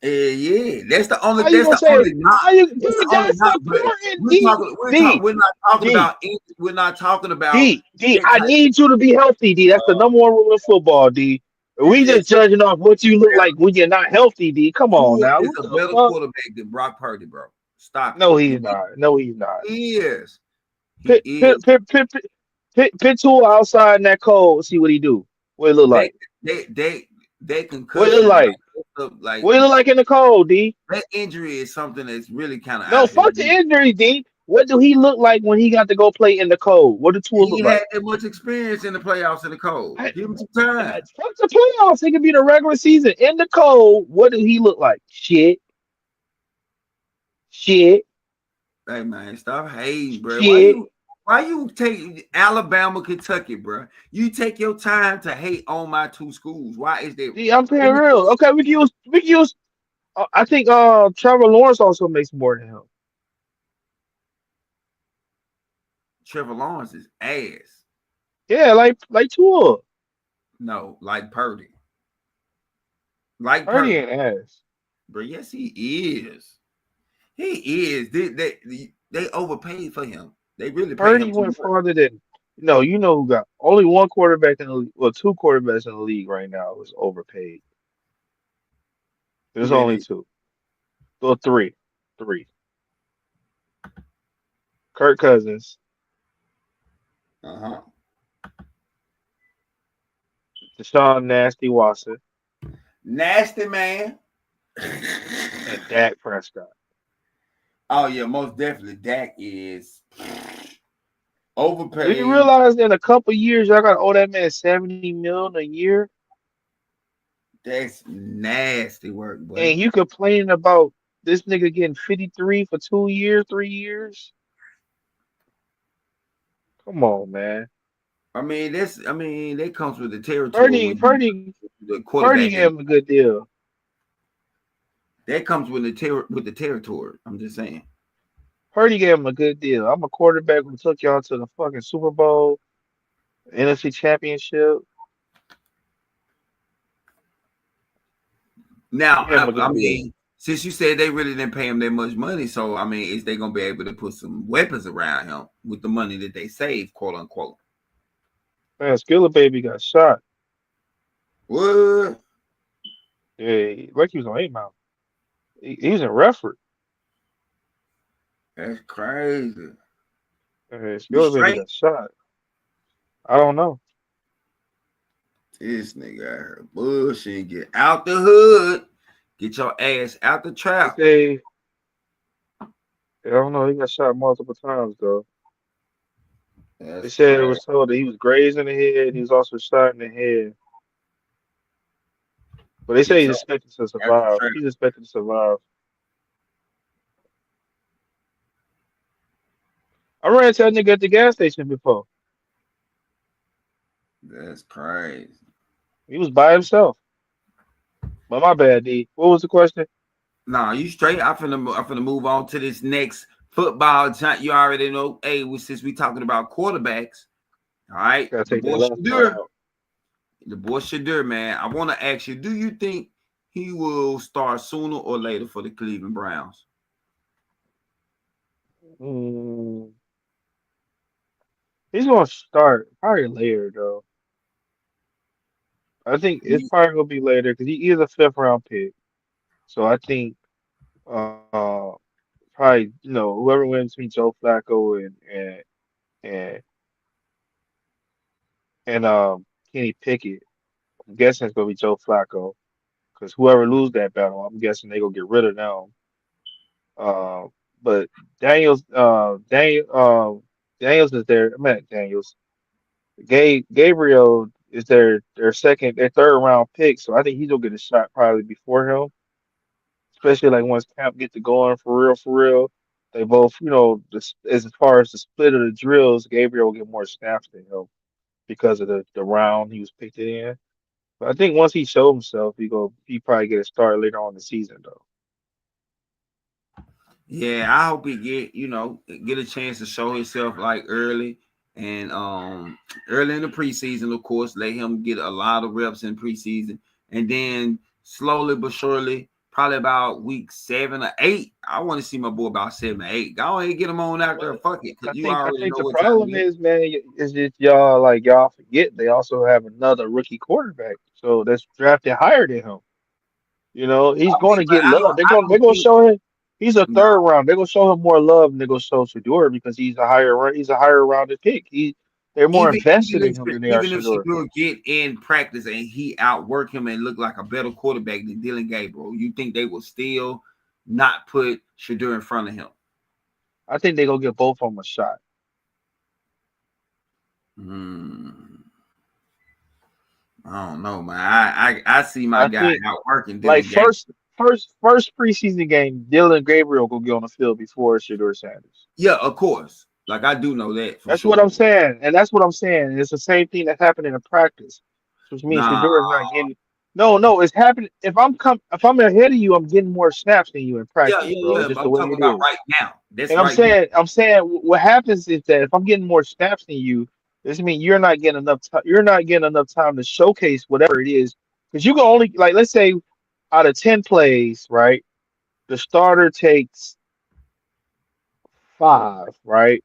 Hell yeah. That's the only
How you
that's
gonna
the
say?
only knock.
How you?
That's the
D,
only
that's
knock, but
important.
we're
D
talking we're talking
D
we're not talking
D
about we're not talking about
D.
that
I
type
need you to be healthy, D. That's the
of
number one rule in football, D.
it's
We just
just
judging off what you look like when you're not healthy, D. Come on
Tua
now.
is
What
a
the
better
fuck?
quarterback than Brock Purdy, bro. Stop it.
No, he's not. No, he's not.
He is. He
Pit, pit,
is.
pit, pit, pit, pit Tua outside in that cold. See what he do. What it look
They
like?
they they they
What it look
concussion
like?
like
What it look like in the cold, D?
that injury is something that's really kind of out
No,
of his
fuck the
reach.
injury, D. What do he look like when he got to go play in the cold? What do Tua
He
look
had
like?
that much experience in the playoffs in the cold.
I,
Give him some time.
fuck the playoffs. It could be the regular season in the cold. What do he look like? Shit, shit,
Hey man, stop hating, bro.
shit.
Why you take Alabama, Kentucky, bro? You take your time to hate on my two schools. Why is that?
D, I'm
Let
being
me
real. Okay, we can use. I think Trevor Lawrence also makes more than him.
Trevor Lawrence is ass.
Yeah, like Tua.
No, like Purdy. Like
Purdy
Purdy.
ain't ass.
Bro, yes, he is. He is. They overpaid for him. They really paid
Purdy
him too
went
much.
farther than. No, you know who got only one quarterback in the league. Well, two quarterbacks in the league right now was overpaid. There's
Who that
only
is?
two. Well, three. Kirk Cousins,
Uh-huh.
Deshaun Nasty Watson,
Nasty man.
and Dak Prescott.
Oh yeah, most definitely. Dak is
Do you
overpaid.
realize in a couple years y'all gotta owe that man 70 million a year?
That's nasty work, boy.
And you complaining about this nigga getting 53 for 2 years, 3 years? Come on, man.
I mean, that comes with the territory
Purdy,
when you
Purdy,
the
Purdy
quarterback
gave him a good deal.
that comes with the territory. I'm just saying.
Purdy gave him a good deal. I'm a quarterback who took y'all to the fucking Super Bowl, NFC Championship.
Now,
Gave him a
I
good deal.
mean, since you said they really didn't pay him that much money, so I mean, is they gonna be able to put some weapons around him with the money that they saved, quote unquote?
Man, Skilla Baby got shot.
What?
Yeah, like he was on 8 Mile. He's in Redford.
That's crazy. You
Skilla Baby
straight?
got shot. I don't know.
This nigga out here bullshit. Get out the hood. Get your ass out the
They
trap.
say, I don't know. He got shot multiple times though. They
That's
said it
crazy.
was told that he was grazed in the head. He was also shot in the head. But they say
Get
he's
your
expected to
ass out the
survive.
trap.
He's expected to survive. I ran into that nigga at the gas station before.
That's crazy.
He was by himself. But my bad, D. What was the question?
Nah, you straight. I finna move on to this next football. You already know. Hey, since we talking about quarterbacks, all right,
Gotta take that last part out.
The boy Shadur, man. I want to ask you: do you think he will start sooner or later for the Cleveland Browns?
Mm, he's gonna start probably later though. I think it's probably gonna be later because he is a fifth round pick. So I think uh probably whoever wins between Joe Flacco and and Kenny Pickett. I'm guessing it's gonna be Joe Flacco because whoever lose that battle, I'm guessing they gonna get rid of them. Uh, but Daniels is there. I meant Daniels. Gabriel is their third round pick, so I think he's gonna get a shot probably before him, especially like once camp get to going for real, for real. They both, as far as the split of the drills, Gabriel will get more snaps than him because of the round he was picked in. But I think once he showed himself, he probably get a start later on in the season though.
Yeah, I hope he get a chance to show himself like early and early in the preseason, of course, let him get a lot of reps in preseason, and then slowly but surely, probably about week 7 or 8. I want to see my boy about 7 or 8. Go ahead, get him on out there.
But
Fuck it, because
I
you
think I
already
think
know
the
what time
problem
it is.
is, man, is that y'all forget they also have another rookie quarterback, so that's drafted higher than him.
I
He's going
mean,
to
but
get love.
I
They're
don't
gonna
think
show him. He's a
no.
third round. They're gonna show him more love than they're gonna show Shador because he's a higher rounded pick. They're more
Even
invested
even
in
if
him than they are
even if
Shador.
Shadur get in practice and he outwork him and look like a better quarterback than Dylan Gabriel, you think they will still not put Shadur in front of him?
I think they're gonna give both of them a shot.
Hmm. I don't know, man. I see my
I
guy
think
outworking
like
Dylan Gabriel.
first preseason game, Dylan Gabriel will get on the field before Shador Sanders.
Yeah, of course. Like I do know that for
That's what
sure.
I'm saying, and that's what I'm saying. And it's the same thing that happened in a practice, which means
Nah,
Shador is not getting. No, no, it's happening. If I'm ahead of you, I'm getting more snaps than you in
yeah,
practice,
yeah,
bro.
yeah.
It's
But
just the
I'm
way
talking
it
about
is.
right now. That's
And I'm
right now.
saying, what happens is that if I'm getting more snaps than you, this means you're not getting enough. You're not getting enough time to showcase whatever it is, because you can only like let's say out of 10 plays, right? The starter takes 5, right?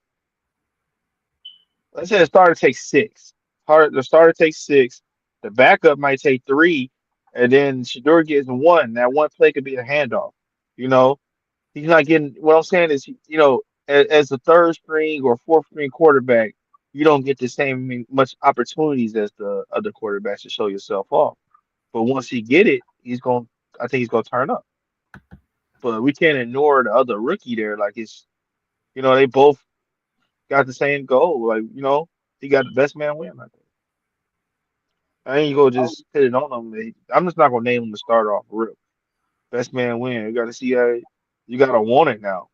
Let's say the starter takes 6. The starter takes 6. The backup might take 3, and then Shador gets 1. That one play could be a handoff. You know, he's not getting. What I'm saying is, as a third string or fourth string quarterback, you don't get the same much opportunities as the other quarterbacks to show yourself off. But once he get it, I think he's gonna turn up. But we can't ignore the other rookie there. Like they both got the same goal. Like, he got the best man win. I think. I ain't gonna just hit it on him. I'm just not gonna name him the starter off for real. Best man win. You gotta see how you gotta want it now.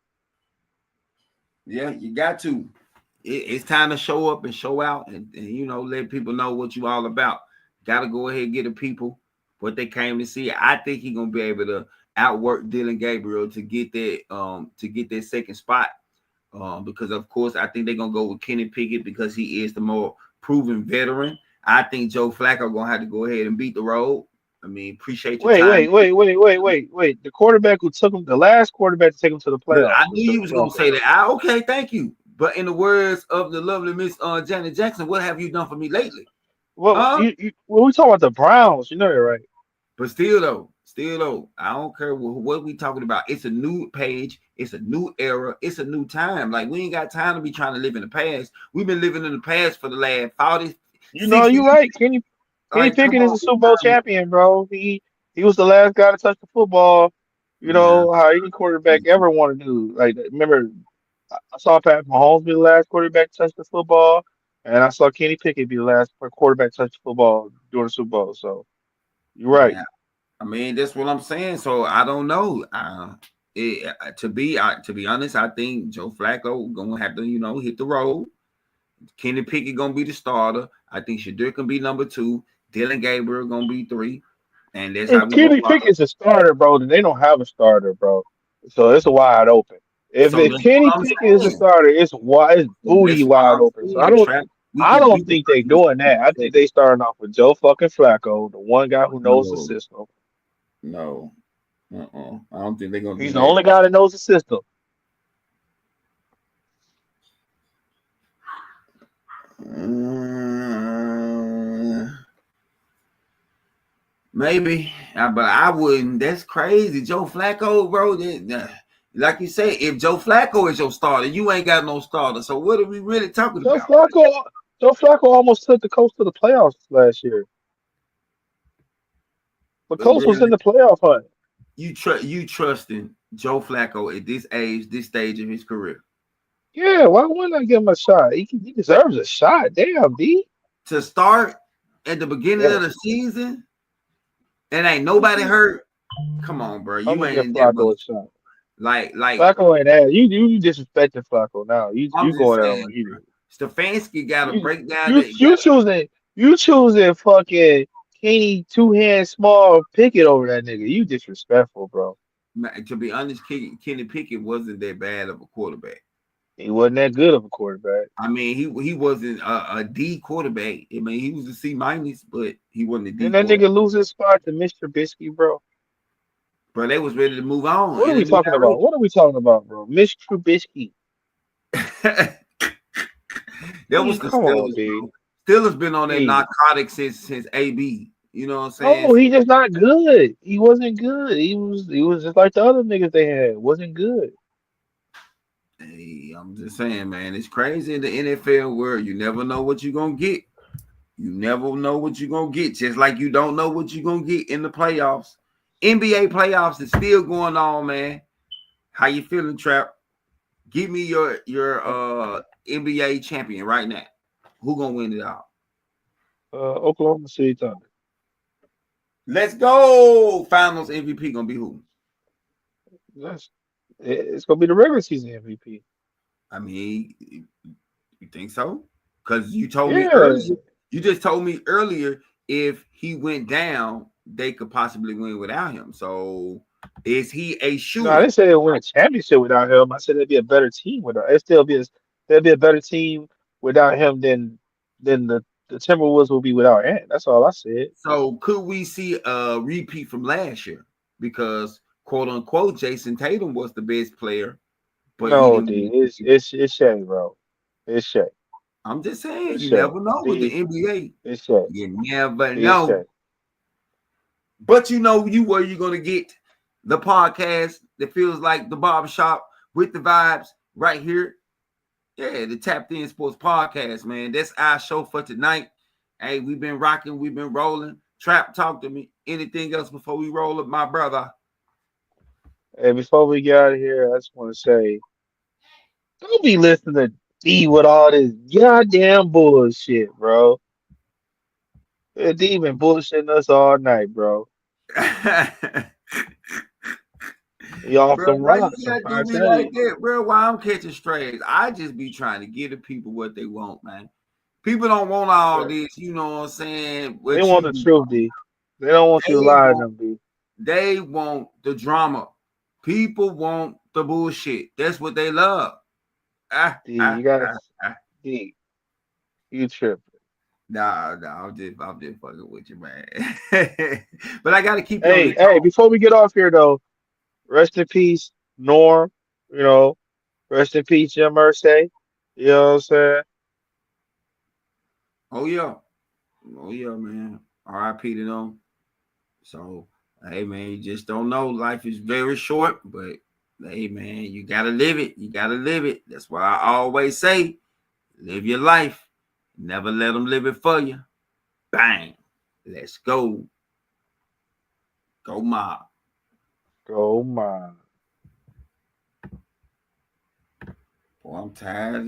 Yeah, you got to. It's time to show up and show out and let people know what you all about. Got to go ahead and get the people what they came to see. I think he's gonna be able to outwork Dylan Gabriel to get that second spot. Because of course I think they're gonna go with Kenny Pickett because he is the more proven veteran. I think Joe Flacco gonna have to go ahead and beat the road. I mean, appreciate your
Wait,
time.
wait, wait, wait, wait, wait, wait. The last quarterback to take him to the
But I
playoffs was
knew
Joe
you was gonna
Flacco.
say that. Okay, thank you. But in the words of the lovely Miss Janet Jackson, what have you done for me lately?
Well,
Huh?
we talking about the Browns. You know that, right?
But still though, I don't care what we talking about. It's a new page, it's a new era, it's a new time. Like we ain't got time to be trying to live in the past. We've been living in the past for the last 40,
You know,
60
you're
years.
right. Kenny
Like, come
Pickett is
on,
a Super Bowl champion, bro. He was the last guy to touch the football. You
man.
know how any quarterback ever want to do. Like, remember, I saw Pat Mahomes be the last quarterback to touch the football, and I saw Kenny Pickett be the last quarterback to touch the football during the Super Bowl. So you're right.
Yeah. I mean, that's what I'm saying. So I don't know. To be honest, I think Joe Flacco gonna have to, hit the road. Kenny Pickett gonna be the starter. I think Shadur can be number 2. Dylan Gabriel gonna be 3, and that's how
If
we gonna
Kenny
rock.
Pickett's a starter, bro, then they don't have a starter, bro. So it's wide open. If
So
if
that's what
Kenny
I'm
Pickett is a
saying.
starter, it's booty
That's what
wide
I'm
open. So I
saying,
don't
Trap. We
I
can
don't
do
think they doing that. I think they starting off with Joe fucking Flacco, the one guy who knows the
no,
system.
no, I don't think they're gonna do
He's the
that.
only guy that knows the system.
Mm, maybe, but I wouldn't. That's crazy, Joe Flacco, bro. Like you say, if Joe Flacco is your starter, you ain't got no starter. So what are we really talking
Joe
about?
Flacco Joe Flacco almost took the coach to the playoffs last year. But Colts was in the playoff hunt.
You trusting Joe Flacco at this age, this stage of his career
Yeah, why wouldn't I give him a shot? He deserves a shot. Damn, D.
to start at the beginning of
Yes.
the season and ain't nobody hurt? Come on, bro.
I'm
You
gonna
ain't
give
in that
Flacco
much.
a shot.
Like
Flacco ain't that. You disrespecting Flacco now.
I'm
You
just
going out
saying,
like he
bro.
did.
Stefanski got to
You
break down
you
that.
you choosing fucking Kenny two hand small Pickett over that nigga. You disrespectful, bro.
To be honest, Kenny Pickett wasn't that bad of a quarterback.
He wasn't that good of a quarterback.
I mean, he wasn't a D quarterback. I mean, he was a C minus, but he wasn't a D
Didn't that
quarterback.
nigga lose his spot to Mr. Biscuit, bro?
Bro, they was ready to move on.
What are we
Internet
talking about? What are we talking about, bro? Mr. Trubisky.
that was
Man,
the
come on,
Steelers,
D.
bro. Steelers been on that
D.
narcotic since AB. You know what I'm saying?
No, he just not good. He wasn't good. He was just like the other niggas they had. Wasn't good.
Hey, I'm just saying, man, it's crazy in the NFL world. You never know what you're gonna get. You never know what you're gonna get, just like you don't know what you're gonna get in the playoffs. NBA playoffs is still going on, man. How you feeling, Trap? Give me your NBA champion right now. Who gonna win it all?
Oklahoma City Thunder.
Let's go. Finals MVP gonna be who?
That's it's gonna be the regular season MVP.
I mean, you think so? Because you told me
Yeah.
earlier. You just told me earlier if he went down, they could possibly win without him. So is he a
No, I
shooter?
didn't say they'll win a championship without him. I said there'd be a better team without. It still be there'd be a better team without him than the Timberwolves will be without Ant. That's all I said.
So could we see a repeat from last year? Because quote unquote, Jason Tatum was the best player, but he
No,
didn't
D.
win.
It's Shea, bro. It's Shea.
I'm just saying,
It's
you
Shea.
never know with the
D.
NBA.
It's Shea.
You never
It's
know.
Shea.
But you know you where you're gonna get the podcast that feels like the barbershop with the vibes right here. Yeah, the Tapped In Sports Podcast, man. That's our show for tonight. Hey, we've been rocking, we've been rolling. Trap, talk to me. Anything else before we roll up, my brother?
Hey, before we get out of here, I just want to say, don't be listening to D with all this goddamn bullshit, bro. D been bullshitting us all night, bro. He off
Bro,
them
why you
rocks. I'm
gotta do
trying to
me
tell
like
you.
that, bro? Why I'm catching strays? I just be trying to give the people what they want, man. People don't want all
Right.
this, you know what I'm saying?
They
What
want
you
the truth, D. They don't want you to
they
lie to
want
them, D.
they want the drama. People want the bullshit. That's what they love. Ah,
D,
ah,
you gotta,
ah, ah.
D, you tripping.
Nah, I'm just fucking with you, man. But I gotta keep you on
Hey,
your
hey,
toes.
before we get off here, though, rest in peace, Norm. You know, rest in peace, Jim Irsay. You know what I'm saying?
Oh yeah. Oh yeah, man. R.I.P. to them. So, hey, man, you just don't know. Life is very short, but hey, man, you gotta live it. You gotta live it. That's why I always say, live your life. Never let them live it for you. Bang. Let's go. Go mob.
Go, man.
Boy, I'm tired.